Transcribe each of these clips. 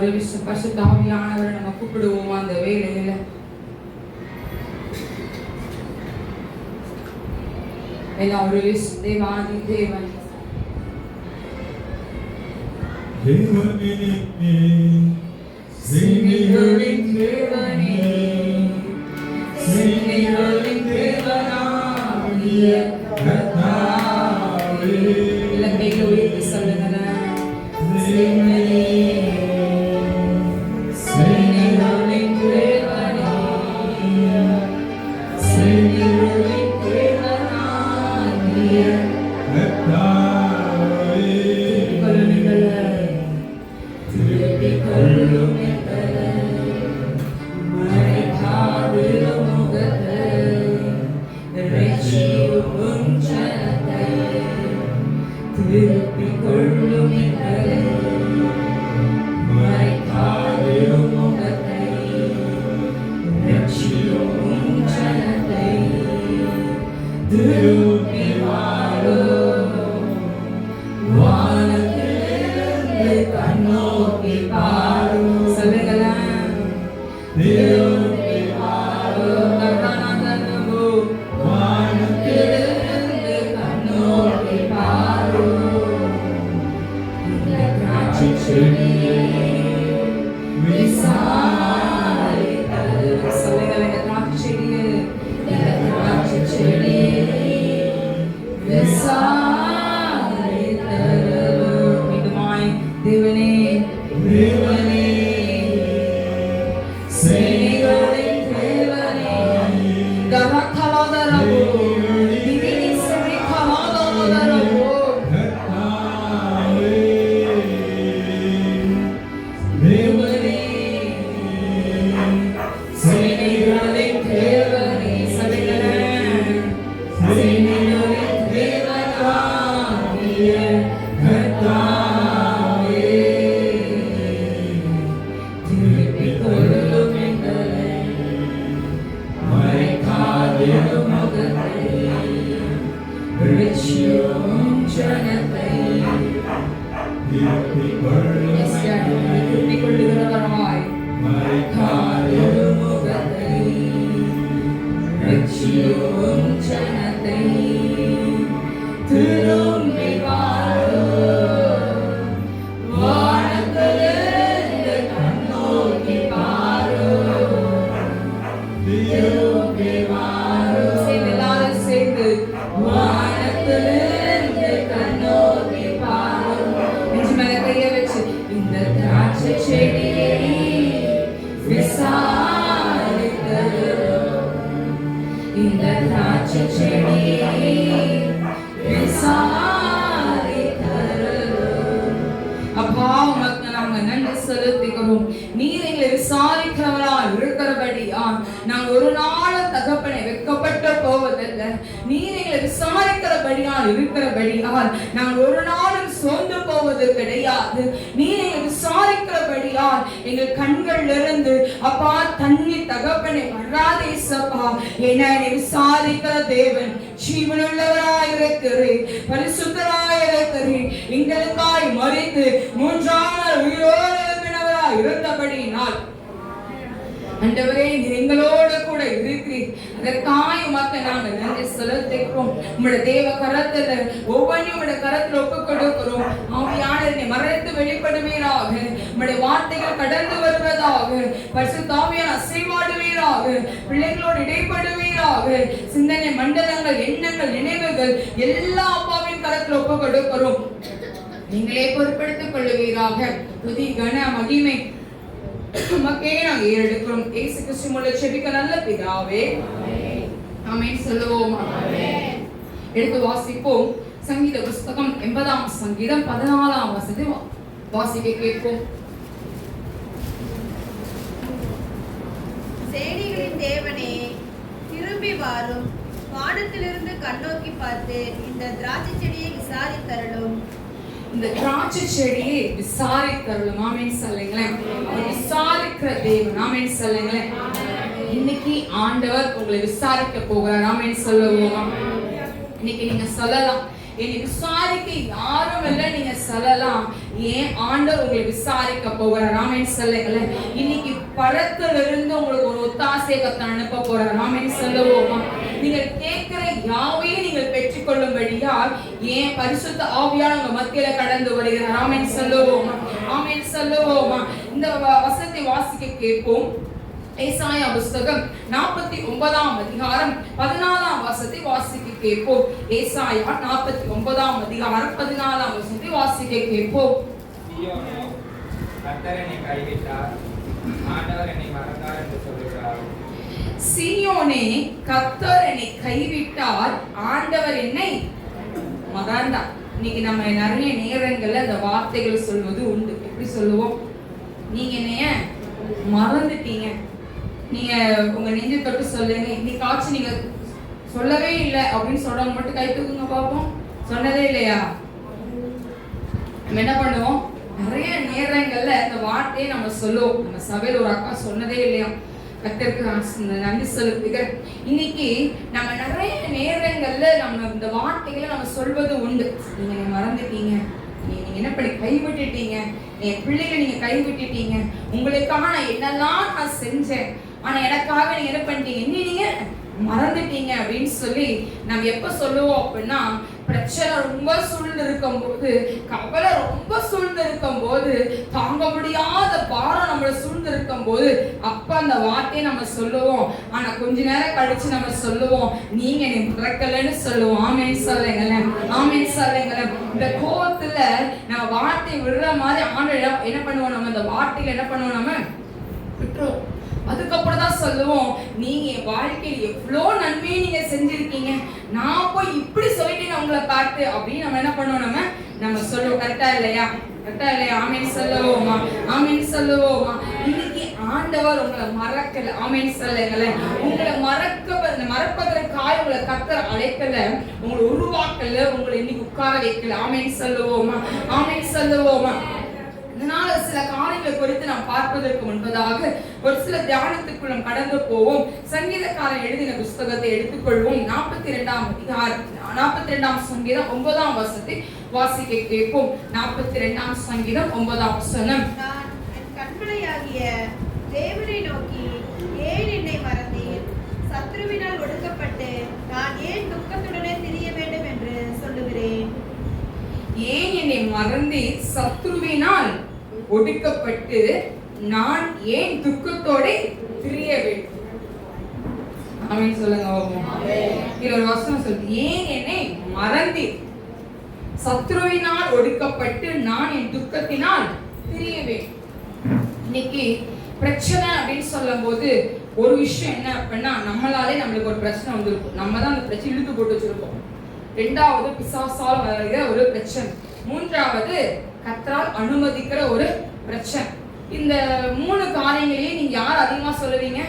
ஒரு விஷயம் பரிசுத்த ஆவியானவரை நம்ம கூப்பிடுவோம். அந்த வேளையில எல்லாம் ஒரு தேவாதி தேவன் சேனைகளின் தேவனே, சேனைகளின் தேவனாகிய கர்த்தாவே. இலங்கையில் உயர்த்தி சொல்லுங்க, சேனைகளின் தேவனே, சேனைகளின் தேவனாகிய கர்த்தாவே. திருப்பிக் கொள்ளும் எங்களை, மறைக்காதிரும் முகத்தை, இரட்சியும் உம் ஜனத்தை. திருப்பிக் கொள்ளும் எங்களை, மறைக்காதிரும் முகத்தை, இரட்சியும் உம் ஜனத்தை. திருப்பி வாரும், வானத்திலிருந்து கண்ணோக்கி பாரும். சொல்லுங்களா, திருப்பி வாரும், கர்நாடகமோ, வானத்திலிருந்து கண்ணோக்கி பாரும். இந்த திராட்சை செடியை விசாரித்தது. சொல்லுங்களா, இந்த திராட்சை செடியை, இந்த திராட்சை செடியை விசாரித்தது. மீண்டுமாய், தேவனே, தேவனே, சேனைகளின் தேவனே, கரகலதரவோ, திவினி செவிகலதரவோ, கர்த்தாவே. தேவனே, சேனைகளின் தேவனே, சொல்லுங்களே, சேனைகளின் தேவனாகிய கர்த்தாவே. திருப்பிக் கொள்ளும் எங்களை, மறைக்காதிரும் முகத்தை, இரட்சியும் உம் ஜனத்தை. திருப்பிக் கொள்ளுகிறவராய், மறைக்காதிரும் முகத்தை, இரட்சியும் உம் ஜனத்தை. திரும்பி வாரும், வானத்திலிருந்து கண்ணோக்கி பாரும். திரும்பி வாரும், சேர்ந்து எல்லாரும் சேர்ந்து, வானத்திலிருந்து கண்ணோக்கி பாரும். நெஞ்சு மேல கையை வச்சு, இந்த திராட்சை செடியை விசாரித்தது, இந்த திராட்சை செடியை விசாரித்தது. அப்பா, உமக்கு நாங்க நன்றி செலுத்துகிறோம். நீர் எங்களை விசாரிக்கிறவரால் இருக்கிறபடியா நாங்க ஒரு நாள் தகப்பனை வெட்கப்பட்டு போவதில்லை. நீர் எங்களை விசாரிக்கிறபடியால் இருக்கிறபடியால் நாங்கள் ஒரு நாளும் சோர்ந்து போவது கிடையாது. நீர் எங்களை விசாரிக்கிறபடியால் எங்கள் கண்கள் இருந்து அப்பா தண்ணீர் தகப்பனை வராதே சப்பா. என்னை விசாரிக்கிற தேவன் ஜீவனுள்ளவராயிருக்கிறேன், பரிசுத்தராயிருக்கிறேன். எங்களுக்காய் மரித்து மூன்றாம் நாள் உயிரோடு எழுப்பினவராய் இருந்தபடியினால் ஆண்டவரே, நீர் எங்களோடு கூட இருக்கிறீர். அதற்காக உமக்கு நாங்கள் நன்றி செலுத்துகிறோம். உம்முடைய தேவ கரத்துல ஒவ்வொன்றையும் உம்முடைய கரத்தில் ஒப்புக் கொடுக்கிறோம். ஆவியானவரை மறைத்து வெளிப்படுவீராக, உம்முடைய வார்த்தைகள் கடந்து வருவதாக, பரிசுத்த ஆவியானவர் அசைவாடுவீராக, பிள்ளைகளோடு இடைப்படுவீராக. சிந்தனை மண்டலங்கள், எண்ணங்கள், நினைவுகள் எல்லா அப்பாவின் கரத்தில் ஒப்புக் கொடுக்கிறோம். நீங்களே பொறுப்படுத்திக் கொள்ளுவீராக. துதி கன மகிமை உமக்கே நாங்கள் ஏறெடுக்கிறோம். இயேசு கிறிஸ்து மூலம் ஜெபிக்க நல்ல பிதாவே, ஆமென் சொல்லுவோம். எடுத்து வாசிப்போம். சங்கீத புஸ்தகம் 80ஆம் சங்கீதம் 14ஆம் வசனத்தை வாசிக்க கேட்போம். சேனைகளின் தேவனே, திரும்பி வாரும், வானத்திலிருந்து கண்ணோக்கி பார்த்து இந்த திராட்சை செடியை விசாரித்தருளும். இந்த திராட்சை செடியை விசாரித்தருளும். ஆமென் சொல்லுங்களேன். அவர் விசாரிக்கிற தேவன். ஆமென் சொல்லுங்களேன். இன்னைக்கு ஆண்டவர் உங்களை விசாரிக்க போகிறார். ஆமென் சொல்லுவோம். இன்னைக்கு நீங்க சொல்லலாம், என்னை விசாரிக்க யாரும் இல்லை நீங்க சொல்லலாம். ஏன் ஆண்டவர் உங்களை விசாரிக்க போகிறார். ஆமென் சொல்லுங்களேன். இன்னைக்கு பரத்திலிருந்து உங்களுக்கு ஒரு ஒத்தாசை கர்த்தர் அனுப்ப போறார். ஆமென் சொல்லுவோமா? நீங்கள் கேட்கிற யாவையும் நீங்கள் பெற்றுக்கொள்ளும்படியால் ஏன் பரிசுத்த ஆவியானவர் உங்க மத்தியில கடந்து வருகிறார். ஆமென் சொல்லுவோமா? ஆமென் சொல்லுவோமா? இந்த வசனத்தை வாசிக்க கேட்போம். ஏசாயா புஸ்தகம் 49ஆம் அதிகாரம் 14ஆம் வசனத்தை வாசிக்க கேட்போம். ஏசாயா 49ஆம் அதிகாரம் 14ஆம் வசனத்தை வாசிக்க கேட்போம். சீயோனே, கர்த்தர் என்னை கைவிட்டார், ஆண்டவர் என்னை மறந்தார் என்று சொல்லுகிறார். சீயோனே, கர்த்தர் என்னை கைவிட்டார், ஆண்டவர் என்னை மறந்தார். இன்னைக்கு நம்ம நிறைய நேரங்கள்ல அந்த வார்த்தைகள் சொல்வது உண்டு. எப்படி சொல்லுவோம்? நீங்க என்னைய மறந்துட்டீங்க. நீங்க உங்க நெஞ்சை தொட்டு சொல்லுங்க, இன்னைக்காச்சும் நீங்க சொல்லவே இல்லை அப்படின்னு சொல்றவங்க மட்டும் கை தூக்குங்க பார்ப்போம். சொன்னதே இல்லையா? நம்ம என்ன பண்ணுவோம்? நிறைய நேரங்கள்ல இந்த வார்த்தையை நம்ம சொல்லுவோம். நம்ம சபையில் ஒரு அக்கா சொன்னதே இல்லையா, கர்த்தருக்கு நன்றி செலுத்துகிறேன். இன்னைக்கு நம்ம நிறைய நேரங்கள்ல நம்ம இந்த வார்த்தைகளை நம்ம சொல்வது உண்டு. நீங்க மறந்துட்டீங்க, நீங்க என்ன பண்ணி கைவிட்டுட்டீங்க, என் பிள்ளைகளை நீங்க கைவிட்டுட்டீங்க, உங்களுக்காக நான் என்னெல்லாம் நான் செஞ்சேன், ஆனா எனக்காக நீங்க என்ன பண்ணிட்டீங்க, நீங்க மறந்துட்டீங்க அப்படின்னு சொல்லி நம்ம எப்ப சொல்லுவோம் அப்படின்னா, பிரச்சனை ரொம்ப சூழ்ந்து இருக்கும் போது, கவலை ரொம்ப சூழ்ந்து இருக்கும் போது, தாங்க முடியாத பாரம் நம்மள சூழ்ந்து இருக்கும் போது, அப்ப அந்த வார்த்தையை நம்ம சொல்லுவோம். ஆனா கொஞ்ச நேரம் கழிச்சு நம்ம சொல்லுவோம், நீங்க என்னை மறக்கலன்னு சொல்லுவோம். ஆமென் சொல்லுங்களேன். ஆமென் சொல்லுங்களேன். இந்த கோவத்துல நம்ம வார்த்தை விடுற மாதிரி ஆண்டவர் என்ன பண்ணுவோம், நம்ம இந்த வார்த்தையில என்ன பண்ணுவோம், நம்ம விட்டுருவோம். அதுக்கப்புறம் தான் சொல்லுவோம், நீங்க என் வாழ்க்கையில் எவ்வளோ நன்மையை நீங்க செஞ்சிருக்கீங்க, நான் போய் இப்படி சொல்லிட்டு நான் உங்களை பார்த்து அப்படின்னு நம்ம என்ன பண்ணுவோம், நம்ம சொல்லுவோம். கரெக்டா இல்லையா? கரெக்டா இல்லையா? ஆமென் சொல்லுவோமா? ஆமென் சொல்லுவோமா? இன்னைக்கு ஆண்டவர் உங்களை மறக்கல. ஆமென் சொல்லுங்களேன். உங்களை மறப்பதற்காக உங்களை கர்த்தர் அழைக்கல, உங்களை உருவாக்கல, உங்களை இன்னைக்கு உட்கார வைக்கல. ஆமென் சொல்லுவோமா? ஆமென் சொல்லுவோமா? இதனால சில காரியங்களை குறித்து நாம் பார்ப்பதற்கு முன்பதாக ஒரு சில தியானத்துக்குள் நாம் கடந்து போவோம். சங்கீதக்காரன் எழுதின புஸ்தகத்தை எடுத்துக்கொள்வோம். 42ஆம் அதிகாரம் 42ஆம் சங்கீதம் 9ஆம் வசனத்தை வாசிக்க கேட்போம். 42ஆம் சங்கீதம் 9ஆம் வசனம். நான் என் கண்மலையாகிய தேவனை நோக்கி, ஏன் என்னை மறந்தீர்? சத்ருவினால் ஒடுக்கப்பட்டு நான் ஏன் துக்கத்துடனே திரிய வேண்டும் என்று சொல்லுகிறேன். ஏன் என்னை மறந்து சத்ருவினால் ஒடுக்கப்பட்டு நான் ஏன் துக்கத்தோட திரிய வேண்டும்? ஆமென் சொல்லுங்க. இது ஒரு வசனம் சொல்லுது, ஏன் என்னை மறந்து சத்ருவினால் ஒடுக்கப்பட்டு நான் என் துக்கத்தினால் திரிய வேண்டும். இன்னைக்கு பிரச்சனை அப்படின்னு சொல்லும் போது ஒரு விஷயம் என்ன அப்படின்னா, நம்மளாலே நம்மளுக்கு ஒரு பிரச்சனை வந்திருக்கும், நம்ம தான் அந்த பிரச்சனை இழுத்து போட்டு வச்சிருப்போம். ரெண்டாவது பிசாசால் வருகிற ஒரு பிரச்சனை, மூன்றாவது கர்த்தரால் அனுமதிக்கிற ஒரு பிரச்சனை. இந்த 3 காரியங்களையும் நீங்க யார் அதிகமா சொல்லுவீங்க?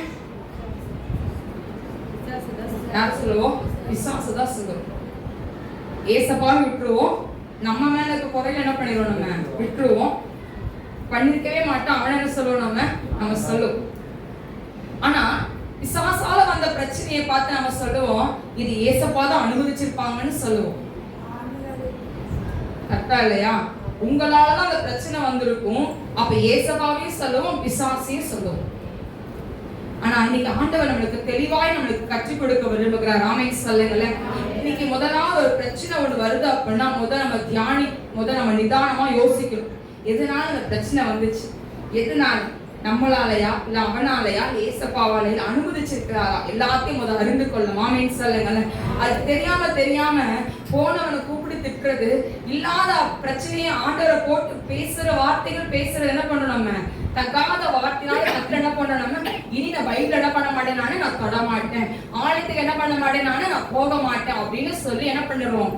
யார் சொல்லுவோம்? பிசாசு தான் சொல்லுவோம். ஏசப்பாவை விட்டுருவோம், நம்ம மேல இருக்க குறையில என்ன பண்ணிடுவோம், நம்ம விட்டுருவோம், பண்ணிருக்கவே மாட்டோம். அவன் என்ன சொல்லுவோம், நம்ம சொல்லுவோம். ஆனா பிசாசால வந்த பிரச்சனையை பார்த்து நம்ம சொல்லுவோம், இது ஏசப்பா தான் அனுமதிச்சிருப்பாங்கன்னு சொல்லுவோம். கரெக்டா இல்லையா? உங்களாலதான் அந்த பிரச்சனை வந்திருக்கும், அப்ப ஏசப்பாவையும் சொல்லுவோம், பிசாசையும் சொல்லுவோம். ஆனா இன்னைக்கு ஆண்டவர் நம்மளுக்கு தெளிவாய் நம்மளுக்கு கற்றுக் கொடுக்க விரும்புகிறார். ஆமென் சொல்லுங்களேன். இன்னைக்கு முதலாவது ஒரு பிரச்சனை ஒண்ணு வருது அப்படின்னா, நம்ம நிதானமா யோசிக்கணும், எதனால இந்த பிரச்சனை வந்துச்சு, எதனால, நம்மளாலயா இல்ல அவனாலயா ஏசப்பாவாலையா அனுமதிச்சிருக்கிறாரா, எல்லாத்தையும் முதல் அறிந்து கொள்ளணும். ஆமென் சொல்லுங்களேன். அது தெரியாம போனவனை கூப்பிட்டு திட்டுறது, இல்லாத பிரச்சனையை ஆண்டவரை போட்டு பேசுற வார்த்தைகள் பேசுறது என்ன பண்ணணும், நம்ம தகாத வார்த்தையால கத்துல என்ன பண்ணணும், நம்ம இனி நான் பைபிள் என்ன பண்ண மாட்டேன், நான் தொட மாட்டேன், ஆலயத்துக்கு என்ன பண்ண மாட்டேன், நான் போக மாட்டேன் அப்படின்னு சொல்லி என்ன பண்ணிடுவோம்,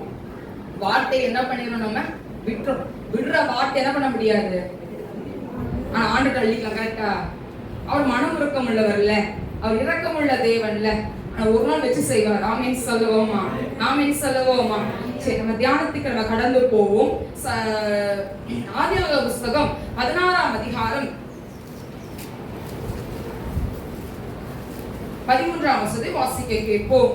வார்த்தை என்ன பண்ணிடுவோம், நம்ம விட்டுறோம். விடுற வார்த்தை என்ன பண்ண முடியாது, ஆனா ஆண்டு கழிக்கலாம். கரெக்டா? அவர் மனம் உருக்கம் உள்ளவர்ல, அவர் இரக்கமுள்ள தேவன்ல, ஆனா ஒரு நாள் வச்சு செய்வார். ஆமென் சொல்லுவோமா? ஆமென் சொல்லுவோமா? சரி, நம்ம தியானத்துக்கு நம்ம கடந்து போவோம். ஆதியாகம புஸ்தகம் 16ஆம் அதிகாரம் 13ஆம் வசனத்தை வாசிக்க கேட்போம்.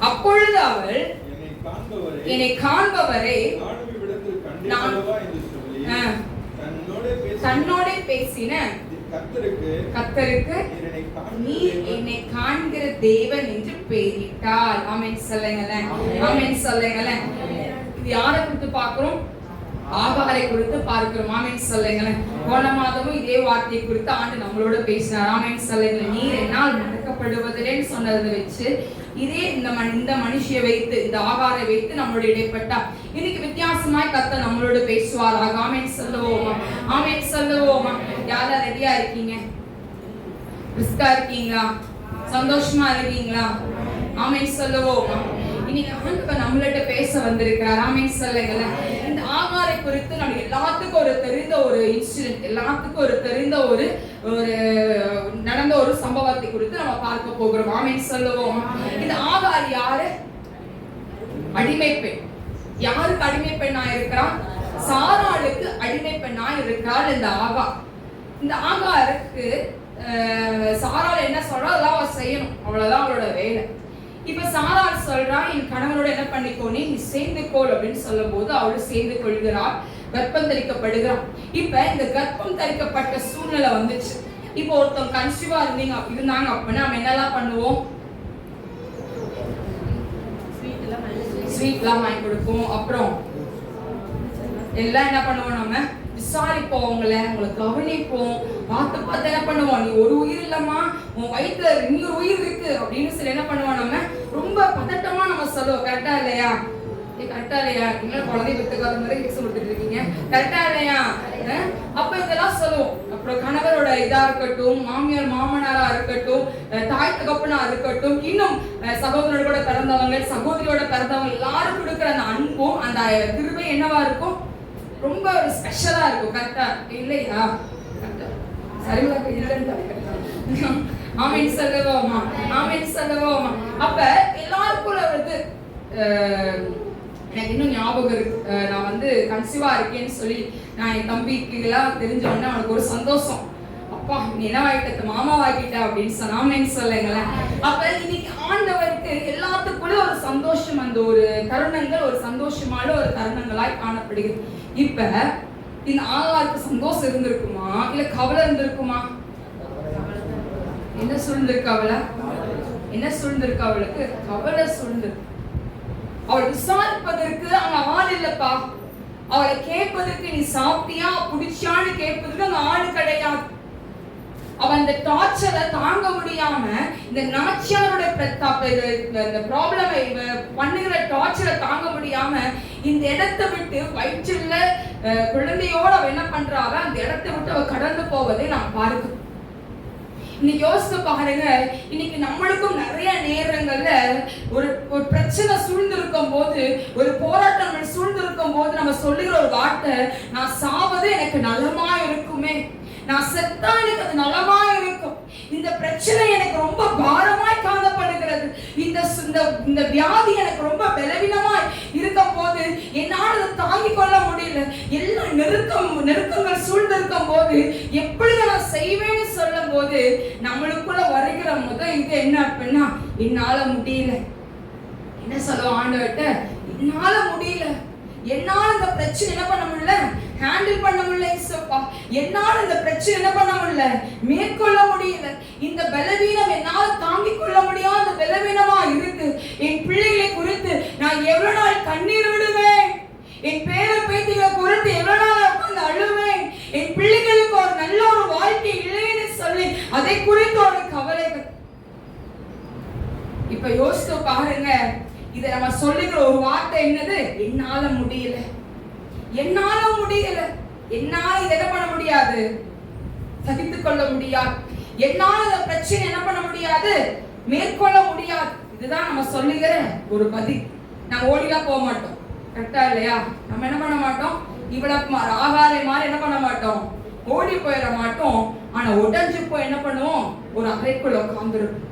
அப்பொழுது அவள் என்னை என்னை காண்பவரை நானும் இவ்விடத்தில் கண்டேனல்லவா என்று சொல்லி தன்னோட பேசின கர்த்தருக்கு நீ என்னை காண்கிற தேவன் என்று பெயரிட்டார். ஆமென் சொல்லுங்களேன். ஆமென் சொல்லுங்களேன். இது யாரை குறித்து பார்க்கிறோம்? ஆகாரை குறித்து பார்க்கிறோம். ஆமென் சொல்லுங்களேன். போன மாதமும் இதே வார்த்தையை குறித்து ஆண்டு நம்மளோட பேசினார். ஆமென் சொல்லுங்களேன். நீர் என்னால் மறக்கப்படுவதில்லைன்னு சொன்னதை வச்சு இதே இந்த மனுஷியை வைத்து, இந்த ஆகாரை வைத்து நம்மளோட இடைப்பட்டா இன்னைக்கு வித்தியாசமாய் கர்த்தர் நம்மளோட பேசுவாராக. ஆமென் சொல்லுவோமா? ஆமென் சொல்லுவோமா? யாரெல்லாம் ரெடியா இருக்கீங்க? ரிஸ்கா இருக்கீங்களா? சந்தோஷமா இருக்கீங்களா? ஆமென் சொல்லுவோமா? இன்னைக்கு ஆண்டவர் நம்மள்ட்ட பேச வந்திருக்கிறார். ஆமென் சொல்லுங்களேன். இந்த ஆகாரை குறித்து நம்ம எல்லாத்துக்கும் தெரிந்த ஒரு இன்சிடென்ட், எல்லாத்துக்கும் தெரிந்த ஒரு நடந்த ஒரு சம்பவத்தை குறித்து நம்ம பார்க்க போகிறோம். ஆமென் சொல்லுவோம். இந்த ஆகார் யாரு? அடிமை பெண். யாருக்கு அடிமை பெண்ணா இருக்கிறான்? சாராளுக்கு அடிமை பெண்ணா இருக்கிறாள் இந்த ஆகார். இந்த ஆகாருக்கு சாராள் என்ன சொல்றா அதெல்லாம் அவ செய்யணும், அவ்வளவுதான் அவளோட வேலை. இப்ப சாராள் சொல்றா, என் கணவனோட என்ன பண்ணிக்கோ, நீ சேர்ந்து கொள் அப்படின்னு சொல்லும் போது அவளும் சேர்ந்து கொள்கிறாள், கர்ப்பம் தரிக்கப்படுகிறாள். இப்ப இந்த கர்ப்பம் தரிக்கப்பட்ட சூழ்நிலை வந்துச்சு. இப்போ ஒருத்தவங்க கன்சீவா இருந்தாங்க அப்படின்னா நம்ம என்னெல்லாம் பண்ணுவோம்? ஸ்வீட்லாம் வாங்கி கொடுப்போம். அப்புறம் எல்லாம் என்ன பண்ணுவோம்? நம்ம விசாரிப்போம், உங்களை கவனிப்போம், பார்த்து என்ன பண்ணுவோம்? நீ ஒரு உயிர் இல்லம்மா, உன் வயிற்றுல இன்னொரு உயிர் இருக்கு அப்படின்னு சொல்லி என்ன பண்ணுவோம்? நம்ம ரொம்ப பதட்டமா நம்ம சொல்லுவோம். கரெக்டா இல்லையா? கரெக்டா இல்லையா? நீங்க குழந்தை பெற்றுக்காத மாதிரி எக்ஸ் கொடுத்துட்டு இருக்கீங்க. கரெக்டா இல்லையா? அப்ப இதெல்லாம் சொல்லுவோம். அப்புறம் கணவரோட இதா இருக்கட்டும், மாமியார் மாமனாரா இருக்கட்டும், தாய் தகப்பனா இருக்கட்டும், இன்னும் சகோதரனோட கூட பிறந்தவங்க, சகோதரியோட பிறந்தவங்க எல்லாரும் கொடுக்குற அந்த அன்பும் அந்த கிருபை என்னவா இருக்கும்? ரொம்ப ஒரு ஸ்பெஷலா இருக்கும். கரெக்டா இல்லையா? சரிவா இல்லைன்னு ஆமென் சொல்லுவோமா? ஆமென் சொல்லுவோமா? அப்ப எல்லாருக்குள்ள எனக்கு இன்னும் ஞாபகம் இருக்கு. நான் கன்சீவா இருக்கேன்னு சொல்லி நான் என் தம்பிக்கு எல்லாம் தெரிஞ்ச உடனே அவனுக்கு ஒரு சந்தோஷம். அப்பா நீ என்ன வாங்கிட்ட, மாமா வாங்கிட்ட அப்படின்னு சொன்ன. ஆமென் சொல்லுங்களேன். அப்ப இன்னைக்கு ஆண்டவருக்கு எல்லாத்துக்குள்ள ஒரு சந்தோஷம், அந்த ஒரு தருணங்கள் ஒரு சந்தோஷமான ஒரு தருணங்களாய் காணப்படுகிறது. இப்ப இந்த ஆகாருக்கு சந்தோஷம் இருந்திருக்குமா இல்ல கவலை இருந்திருக்குமா? என்ன சூழ்ந்திருக்கு அவளை? என்ன சூழ்ந்திருக்கு அவளுக்கு? கவலை சூழ்ந்திருக்கு. அவள் விசாரிப்பதற்கு அங்க ஆள் இல்லப்பா. அவளை கேட்பதற்கு நீ சாப்பிட்டியா குடிச்சான்னு கேட்பதற்கு அங்க ஆள் கிடையாது. அவன் அந்த டார்ச்சரை தாங்க முடியாம, இந்த நாச்சியாரோட இந்த ப்ராப்ளமை பண்ணுகிற டார்ச்சரை தாங்க முடியாம இந்த இடத்தை விட்டு வயிற்றுல குழந்தையோட அவ என்ன பண்றாங்க, அந்த இடத்தை விட்டு அவ கடந்து போவதை நாம் பார்க்கிறோம். இன்னைக்கு யோசித்து பாருங்க, இன்னைக்கு நம்மளுக்கும் நிறைய நேரங்கள்ல ஒரு பிரச்சனை சூழ்ந்திருக்கும் போது, ஒரு போராட்டம் சூழ்ந்திருக்கும் போது நம்ம சொல்லுகிற ஒரு வார்த்தை, நான் சாவது எனக்கு நலமா இருக்குமே, நான் செத்தா எனக்கு அது நலமா இருக்கும், இந்த பிரச்சனை எனக்கு ரொம்ப பாரமாய் காணப்படுகிறது, இந்த வியாதி எனக்கு ரொம்ப பலவீனமாய் இருக்கும் போது என்னால் அதை தாங்கிக் கொள்ள முடியல, எல்லா நெருக்கங்கள் சூழ்ந்திருக்கும் போது எப்படி நான் செய்வேன்னு சொல்லும் போது நம்மளுக்குள்ள வருகிற முதல் இது என்ன அப்படின்னா, என்னால முடியல. என்ன சொல்லுவோம் ஆண்டவர்கிட்ட? என்னால முடியல, என்னால இந்த பிரச்சனை என்ன பண்ண முடியல, ஹேண்டில் பண்ண முடியல இயேசுப்பா, என்னால இந்த பிரச்சனை என்ன பண்ண முடியல, மேற்கொள்ள முடியல, இந்த பலவீனம் என்னால தாங்கிக் கொள்ள முடியாத பலவீனமா இருக்கு, என் பிள்ளைகளை குறித்து நான் எவ்வளவு நாள் கண்ணீர் விடுவேன், என் பேர பேத்திகளை குறித்து எவ்வளவு நாள் உட்கார்ந்து அழுவேன், என் பிள்ளைகளுக்கு ஒரு நல்ல ஒரு வாழ்க்கை இல்லைன்னு சொல்லி அதை குறித்து ஒரு கவலைகள். இப்ப யோசித்து பாருங்க, இதை நம்ம சொல்லுகிற ஒரு வார்த்தை என்னது? என்னால முடியல, என்னால முடியல, என்னால இதை என்ன பண்ண முடியாது, சகித்துக் கொள்ள முடியாது, என்னால இந்த பிரச்சனை என்ன பண்ண முடியாது, மேற்கொள்ள முடியாது. இதுதான் நம்ம சொல்லுகிற ஒரு பதில். நம்ம ஓடிலாம் போக மாட்டோம். கரெக்டா இல்லையா? நம்ம என்ன பண்ண மாட்டோம், இவ்வளவு ஆகாரை மாதிரி என்ன பண்ண மாட்டோம், ஓடி போயிட மாட்டோம். ஆனா உடஞ்சு போய் என்ன பண்ணுவோம், ஒரு அறைக்குள்ள உட்கார்ந்துருப்போம்.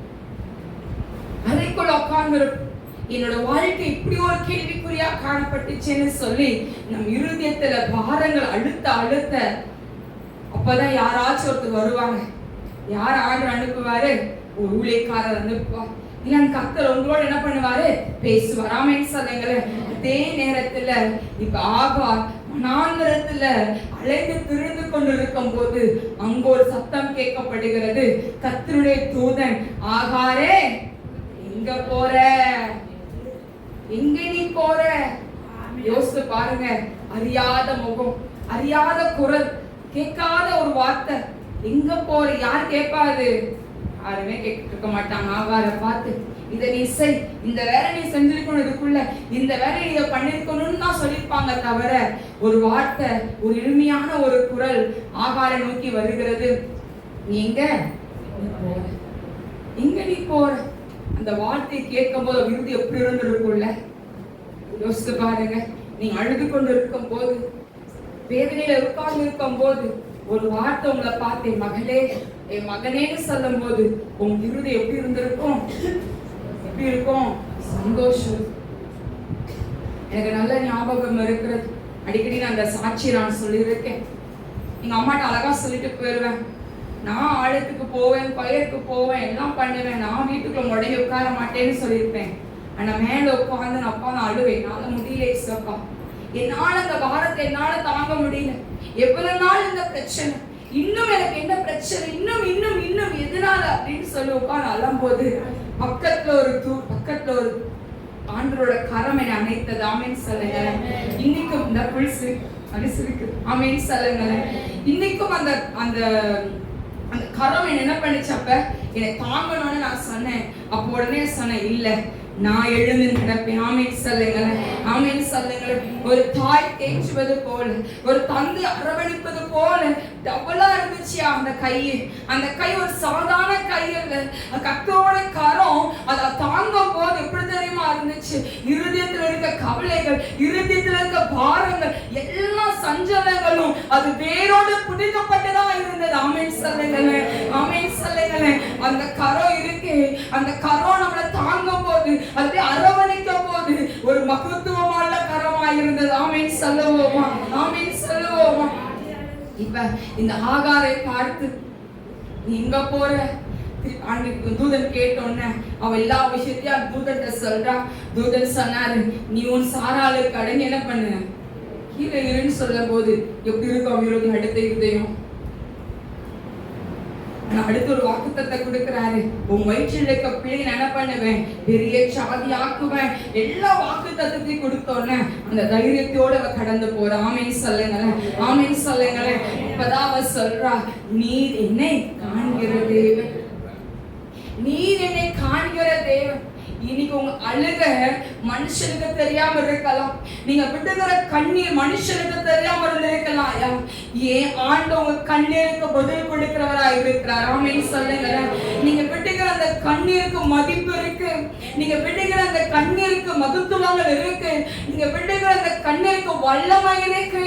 அறைக்குள்ள உட்கார்ந்துருப்போம். என்னோட வாழ்க்கை இப்படி ஒரு கேள்விக்குறியா காணப்பட்டுச்சுன்னு சொல்லி நம் இருதயத்துல பாரங்கள் அழுத்த அப்பதான் யாராச்சும் ஒருத்தர் வருவாங்க. யார் ஆண்டவர் அனுப்புவாரு? ஒரு ஊழியக்காரர் அனுப்புவார். இல்ல கர்த்தர் உங்களோட என்ன பண்ணுவாரு? பேசுவார். ஆமென் சொல்லுங்களேன். அதே நேரத்துல இப்ப ஆகார் வனாந்திரத்துல அலைந்து திரிந்து கொண்டிருக்கும் போது அங்க ஒரு சத்தம் கேட்கப்படுகிறது. கர்த்தருடைய தூதன், ஆகாரே எங்க போற? எங்க நீ போற? யோசித்து பாருங்க. அறியாத முகம், அறியாத குரல், கேட்காத ஒரு வார்த்தை. எங்க போற? யார் கேட்பாது? யாருமே கேட்க மாட்டாங்க. ஆகார பார்த்து, இதை நீ செய், இந்த வேலை நீ செஞ்சிருக்கணும், இதுக்குள்ள இந்த வேலை நீ பண்ணிருக்கணும்னு தான் சொல்லியிருப்பாங்க தவிர ஒரு வார்த்தை, ஒரு எளிமையான ஒரு குரல் ஆகாரை நோக்கி வருகிறது. நீ எங்க போற? எங்க நீ போற? அந்த வார்த்தையை கேட்கும் போது விருது எப்படி இருந்திருக்கும்ல? யோசித்து பாருங்க. நீங்க அழுது கொண்டு இருக்கும் போது, வேதனையில உட்கார்ந்து இருக்கும் போது ஒரு வார்த்தை உங்களை பார்த்து மகளே, என் மகனேன்னு சொல்லும் போது உங்க விருது எப்படி இருந்திருக்கும்? எப்படி இருக்கும்? சந்தோஷம். எனக்கு நல்ல ஞாபகம் இருக்கிறது. அடிக்கடி நான் அந்த சாட்சியை நான் சொல்லியிருக்கேன். எங்க அம்மாட்ட அழகா சொல்லிட்டு போயிடுவேன். நான் ஆழத்துக்கு போவேன், பயிருக்கு போவேன், எல்லாம் பண்ணுவேன். நான் வீட்டுக்குள்ள முடங்கி உட்கார மாட்டேன்னு சொல்லியிருப்பேன். ஆனா மேல உட்காந்து நான் அப்பா நான் அழுவேன். என்னால முடியல இசப்பா, என்னால அந்த பாரத்தை என்னால தாங்க முடியல. எவ்வளவு நாள் இந்த பிரச்சனை, இன்னும் எனக்கு என்ன பிரச்சனை, இன்னும் இன்னும் இன்னும் எதனால அப்படின்னு சொல்லி உட்காந்து அழும் போது பக்கத்துல ஒரு ஆண்டவரோட கரம் என்னை அணைத்தது. ஆமென் சொல்லுங்களேன். இன்னைக்கும் இந்த புல்சு அனுசரிக்கு. ஆமென் சொல்லுங்களேன். இன்னைக்கும் அந்த அந்த அந்த கரம் என்ன பண்ணிச்சப்ப என்னை தாங்கணும்னு நான் சொன்னேன். அப்போ உடனே சொன்னேன், இல்ல நான் எழுந்து நடப்பேன். ஆமென் சொல்லுங்களேன். ஆமென் சொல்லுங்களேன். ஒரு தாய் தேற்றுவது போல, ஒரு தந்தை அரவணைப்பது போல டபுளா இருந்துச்சு அந்த கை. அந்த கை ஒரு சாதாரண கை அல்ல. கர்த்தரோட கரம் அதை தாங்கும் போது எப்படி தெரியுமா இருந்துச்சு? இருதயத்தில் இருக்க கவலைகள், இருதயத்தில் இருக்க பாரங்கள், எல்லா சஞ்சலங்களும் அது வேரோடு பிடிக்கப்பட்டதா இருந்தது. ஆமென் சொல்லுங்களேன். ஆமென் சொல்லுங்களேன். அந்த கரம் இருக்கு, அந்த கரம் நம்மளை தாங்கும் போது, அதை அரவணைக்கும் போது ஒரு மகத்துவமான கரமா இருந்தது. ஆமென் சொல்லுவோமா? ஆமென் சொல்லுவோமா? இப்ப இந்த ஆகாரை பார்த்து, நீ எங்க போற? தூதன் கேட்டோன்னு அவ எல்லா விஷயத்தையும் தூதன் சொல்றா. தூதன் சொன்னாரு, நீ உன் சாராளுக்கு அடங்கி என்ன பண்ணு, கீழே இருன்னு சொல்லும் போது எப்படி இருக்கும் அவங்களுக்கு அடுத்த இருதயம்? அடுத்த ஒரு வாக்குத்தத்தை கொடுக்கிறாரு. உன் வயிற்றில் இருக்க பிள்ளை என்ன பண்ணுவேன்? பெரிய சாதி ஆக்குவேன். எல்லா வாக்குத்தத்தையும் கொடுத்தோன்னு அந்த தைரியத்தோட அவ கடந்து போற. ஆமென் சொல்லுங்களேன். ஆமென் சொல்லுங்களேன். இப்பதான் அவ சொல்றா, நீர் என்னை காண்கிற தேவன், நீர் என்னை காண்கிற தேவன். இன்னைக்கு உங்க அழுக மனுஷனுக்கு தெரியாம இருக்கலாம். நீங்க விட்டுகிற கண்ணீர் மனுஷனுக்கு தெரியாம இருந்திருக்கலாம். ஏன் ஆண்டு உங்க கண்ணீருக்கு பதில் கொடுக்கிறவரா இருக்கிறார். ஆமென் சொல்லுங்க. நீங்க விட்டுகிற அந்த கண்ணீருக்கு மதிப்பு இருக்கு. நீங்க விட்டுகிற அந்த கண்ணீருக்கு மகத்துவங்கள் இருக்கு. நீங்க விட்டுகிற அந்த கண்ணீருக்கு வல்லமை இருக்கு.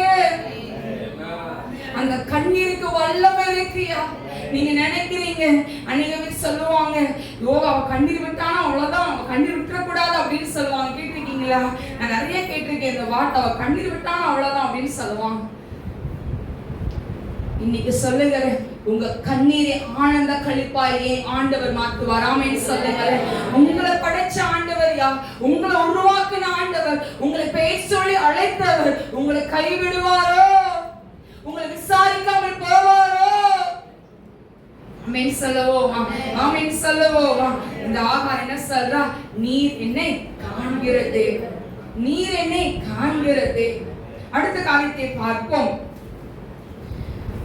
அந்த கண்ணீருக்கு வல்லமை இருக்கியா? நீங்க நினைக்கிறீங்க, அன்னைக்கு சொல்லுவாங்க, யோகா அவ கண்ணீர் விட்டானா அவ்வளவுதான், அவ கண்ணீர் விட்டுறக்கூடாது அப்படின்னு சொல்லுவாங்க. கேட்டிருக்கீங்களா? நான் நிறைய கேட்டிருக்கேன் இந்த வார்த்தை, அவ கண்ணீர் விட்டானா அவ்வளவுதான் அப்படின்னு சொல்லுவாங்க. இன்னைக்கு சொல்லுங்க, உங்க கண்ணீரை ஆனந்த கழிப்பாயே ஆண்டவர் மாத்துவார். ஆமென் சொல்லுங்க. உங்களை படைச்ச ஆண்டவர் யார்? உங்களை உருவாக்கின ஆண்டவர், உங்களை பேர் சொல்லி அழைத்தவர் உங்களை கைவிடுவாரோ? உங்களை விசாரிக்காமல் போவாரோ? ஆமென் சொல்லுவோமா? ஆமென் சொல்லுவோமா? இந்த ஆகார் என்ன சொல்றா? நீர் என்னை காண்கிறதே, நீர் என்னை காண்கிறதே. அடுத்த காரியத்தை பார்ப்போம்.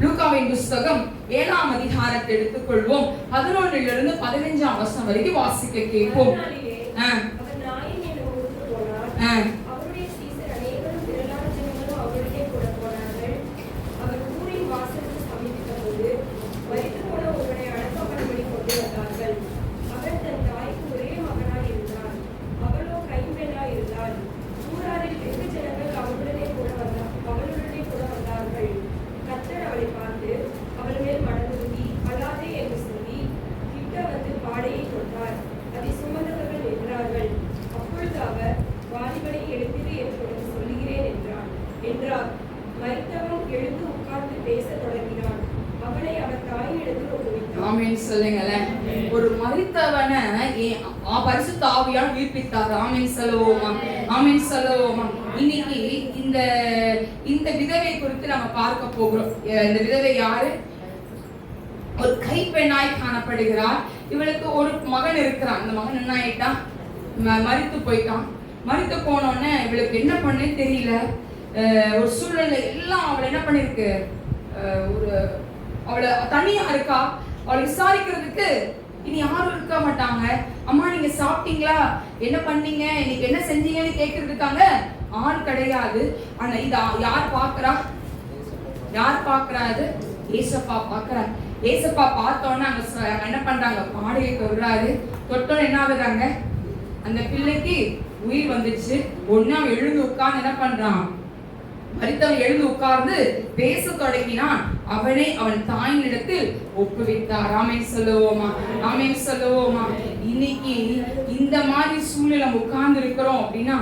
லூக்காவின் புத்தகம் 7ஆம் அதிகாரத்தை எடுத்துக்கொள்வோம். 11 15 வசனம் வரைக்கும் வாசிக்க கேட்போம். ஒரு மரித்தவனை பரிசுத்த ஆவியால் உயிர்ப்பித்தார். ஆமென் சொல்லுவோமா, ஆமென் சொல்லுவோமா. இன்னைக்கு இந்த விதவை குறித்து நம்ம பார்க்க போகிறோம். இந்த விதவை யாரு? ஒரு கைப்பெண்ணாய் காணப்படுகிறார். இவளுக்கு ஒரு மகன் இருக்கிறான். அந்த மகன் என்ன ஆயிட்டான்? மரித்து போயிட்டான். மரித்து போனோடனே இவளுக்கு என்ன பண்ணே தெரியல. ஒரு சூழ்நிலை எல்லாம் அவளை என்ன பண்ணிருக்கு, அவளை தனியா இருக்கா. அவளை விசாரிக்கிறதுக்கு இனி யாரும் இருக்க மாட்டாங்க. அம்மா நீங்க சாப்பிட்டீங்களா, என்ன பண்ணீங்க, இன்னைக்கு என்ன செஞ்சீங்கன்னு கேட்கறதுக்காக ஆள் கிடையாது. ஆனா இது யார் பாக்குறா? யார் பாக்குறா? அது ஏசப்பா பாக்குறா. ஏசப்பா பார்த்தோன்னே அங்க என்ன பண்றாங்க, பாடையை தொடுறாரு. தொட்டோன்னு என்ன ஆகுறாங்க, அந்த பிள்ளைக்கு உயிர் வந்துச்சு. ஒண்ணு அவன் எழுந்து உட்கார்ந்து என்ன பண்றான், மரித்தவன் எழுந்து உட்கார்ந்து பேச தொடங்கினான். அவனை அவன் தாயின் இடத்தில் ஒப்புவித்தார். ஆமென் சொல்லுவோமா, ஆமென் சொல்லுவோமா. இன்னைக்கு இந்த மாதிரி சூழ்நிலை உட்கார்ந்து இருக்கிறோம் அப்படின்னா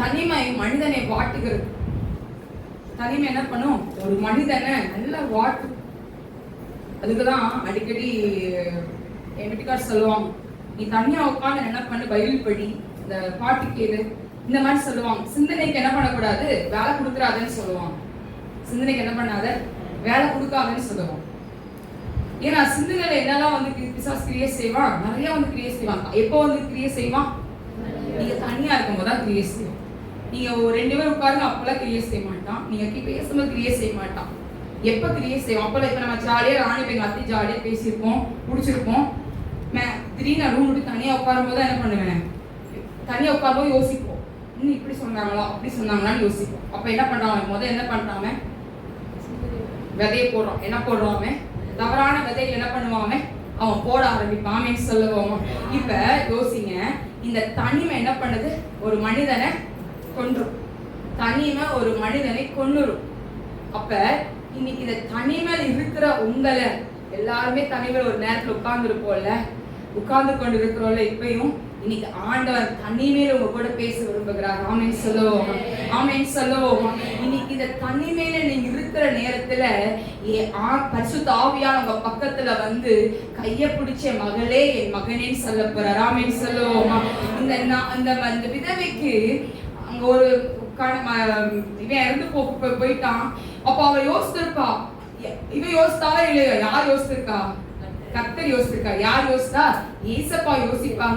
தனிமை மனிதனை வாட்டுகிறது. தனிமை என்ன பண்ணும், ஒரு மனிதனை நல்லா வாட்டு. அதுக்குதான் அடிக்கடி என் வீட்டுக்கார் சொல்லுவாங்க, நீ தனியா உட்காந்து என்ன பண்ணு, பைபிள் படி, இந்த பாட்டு கேளு, இந்த மாதிரி சொல்லுவாங்க. சிந்தனைக்கு என்ன பண்ணக்கூடாது, வேலை கொடுக்குறாதுன்னு சொல்லுவாங்க. சிந்தனைக்கு என்ன பண்ணாத, வேலை கொடுக்காதுன்னு சொல்லுவாங்க. ஏன்னா சிந்தனையில என்னெல்லாம் பிசாசு கிரியை செய்வான், நிறைய கிரியை செய்வான். எப்போ கிரியை செய்வான், நீங்க தனியா இருக்கும் போதுதான் கிரியை செய்வான். நீங்க ஒரு 2 பேர் உட்காருங்க, அப்பெல்லாம் கிரியை செய்ய மாட்டான். நீங்க பேசும்போது கிரியை செய்ய மாட்டான். எப்ப கிரியை செய்வோம், அப்பெல்லாம் இப்ப நம்ம ஜாலியா ராணி எங்க அத்தி ஜாலியா பேசியிருப்போம், முடிச்சிருப்போம். திடீர்னு ரூம் விட்டு தனியா உட்காரும் போது என்ன பண்ணுவேன், தனியா உட்காரும்போது யோசிப்போம், இன்னும் இப்படி சொன்னாங்களா அப்படி சொன்னாங்களான்னு யோசிப்போம். அப்ப என்ன பண்றாங்க, என்ன பண்றாங்க, விதைய போடுறோம். என்ன போடுறாம, தவறான விதைகள் என்ன பண்ணுவாங்க, அவன் போட ஆரம்பிப்பான். ஆமென் சொல்லுவோமா. இப்ப யோசிங்க, இந்த தனிமை என்ன பண்ணுது, ஒரு மனிதனை கொன்றும். தனிமை ஒரு மனிதனை கொன்னுரும். அப்ப இன்னைக்கு இந்த தனிமையில் இருக்கிற உங்களை எல்லாருமே தனிமையில் ஒரு நேரத்துல உட்கார்ந்து கொண்டு இருக்கிறோம்ல. இப்பயும் இன்னைக்கு ஆண்டவர் தனிமையில உங்க கூட பேச விரும்புகிறார். ஆமென் சொல்லுவோமா, ஆமென் சொல்லுவோமா. இன்னைக்கு இந்த தனிமையில நீங்க இருக்கிற நேரத்துல பரிசுத்த ஆவியானவர் உங்க பக்கத்துல கைய பிடிச்ச மகளே என் மகனேன்னு சொல்ல போறார். ஆமென் சொல்லுவோமா. இந்த விதவைக்கு அங்க ஒரு இவன் இறந்து போயிட்டான். அப்ப அவ யோசிச்சிருப்பா, இவன் யோசித்தாவே இல்லையா, யார் யோசிச்சிருக்கா, கர்த்தர் யோசிச்சிருக்கா. யார் யோசித்தா, ஏசப்பா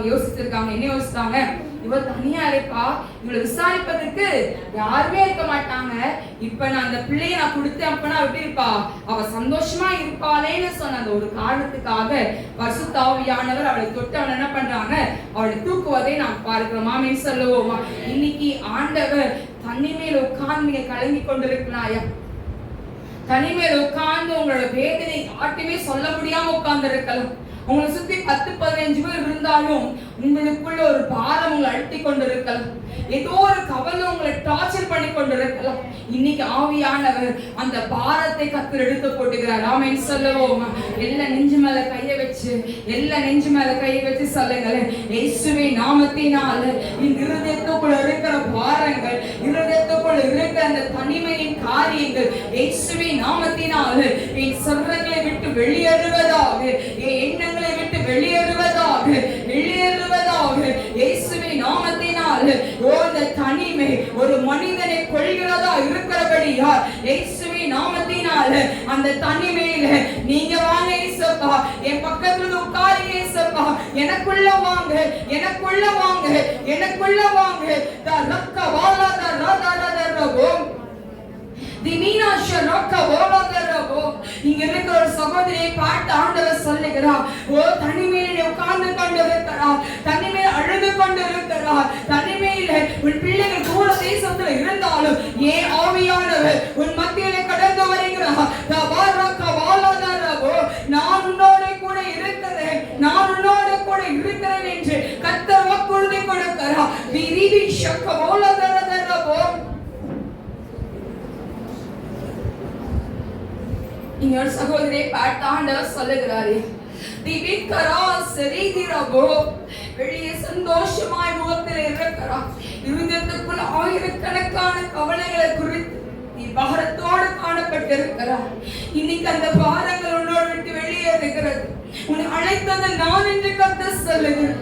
யோசிச்சிருக்காங்க. என்ன யோசித்தாங்க, இவ தனியா இருப்பா, இவளை விசாரிப்பதற்கு யாருமே இருக்க மாட்டாங்க. இப்ப நான் அந்த பிள்ளைய நான் கொடுத்தேன், அப்பனா எப்படி இருப்பா, அவ சந்தோஷமா இருப்பாளேன்னு சொன்ன அந்த ஒரு காரணத்துக்காக பரிசுத்த ஆவியானவர் அவளை தொட்டு அவளை என்ன பண்றாங்க, அவளை தூக்குவதை நாம் பார்க்கிறோம். ஆமென் சொல்லுவோமா. இன்னைக்கு ஆண்டவர் தனிமையில உட்கார்ந்து நீங்க கலங்கி கொண்டிருக்கலாயா, தனிமையில உட்கார்ந்து உங்களோட வேதனை யார்ட்டுமே சொல்ல முடியாம உட்கார்ந்து இருக்கலாம். உங்களை சுத்தி 10-15 பேர் இருந்தாலும் உங்களுக்குள்ள ஒரு பாரம் உங்களை அழுத்தி கொண்டு இருக்கலாம். ஏதோ ஒரு கவலை உங்களை டார்ச்சர் பண்ணி கொண்டு இருக்கலாம். இன்னைக்கு ஆவியானவர் அந்த பாரத்தை கர்த்தர் எடுத்து போட்டுக்கிறார். ஆமென் சொல்லுவோமா. எல்லா நெஞ்சு மேல கையை வச்சு சொல்லுங்களேன், இயேசுவே நாமத்தினால இந்த இருதயத்துக்குள்ள இருக்கிற பாரங்கள், இருதயத்துக்குள்ள இருக்கிற அந்த தனிமையின் காரியங்கள் இயேசுவே நாமத்தினால என் சொல்றங்களை விட்டு வெளியேறுவதாக, என் எண்ணங்களை விட்டு வெளியேறுவதாக இயேசுவே நாமத்தினால. இந்த தனிமை ஒரு மனிதனை கொள்கிறதா இருக்கிறபடியால் இயேசுவே நாமத்தினால அந்த தனிமையில நீங்க வாங்க இயேசப்பா, என் பக்கத்துல உட்காருங்க இயேசப்பா, எனக்குள்ள வாங்க தரக்க வாலாத ராதாரபோ திமீனா ஷரக்க வாலாதரபோ. இங்க இருக்கிற ஒரு சகோதரியை பார்த்து ஆண்டவர் சொல்லுகிறார், ஓ தனிமையில உட்கார்ந்து கொண்டிருக்கிறார், தனிமையில அழுது கொண்டிருக்கிறார், தனிமையில உன் பிள்ளைகள் தூர தேசத்துல இருந்தாலும் ஏன் ஆவியானவர் உன் மத்தியில கடந்து வருகிறார். நான் உன்னோட கூட இருக்கிறேன் என்று கர்த்தர் வாக்குறுதி கொடுக்கிறார். இங்க ஒரு சகோதரியை பார்த்து ஆண்டவர் சொல்லுகிறாரு, வெளியே சந்தோஷமாய் முகத்தில் இருக்கிறார், இருதயத்துக்குள் ஆயிரக்கணக்கான கவலைகளை குறித்து நீ பாரத்தோடு காணப்பட்டிருக்கிறார். இன்னைக்கு அந்த பாரங்கள் உன்னோடு விட்டு வெளியே இருக்கிறது. உன்னை அழைத்தது நான் என்று கர்த்தர் சொல்லுகிறார்.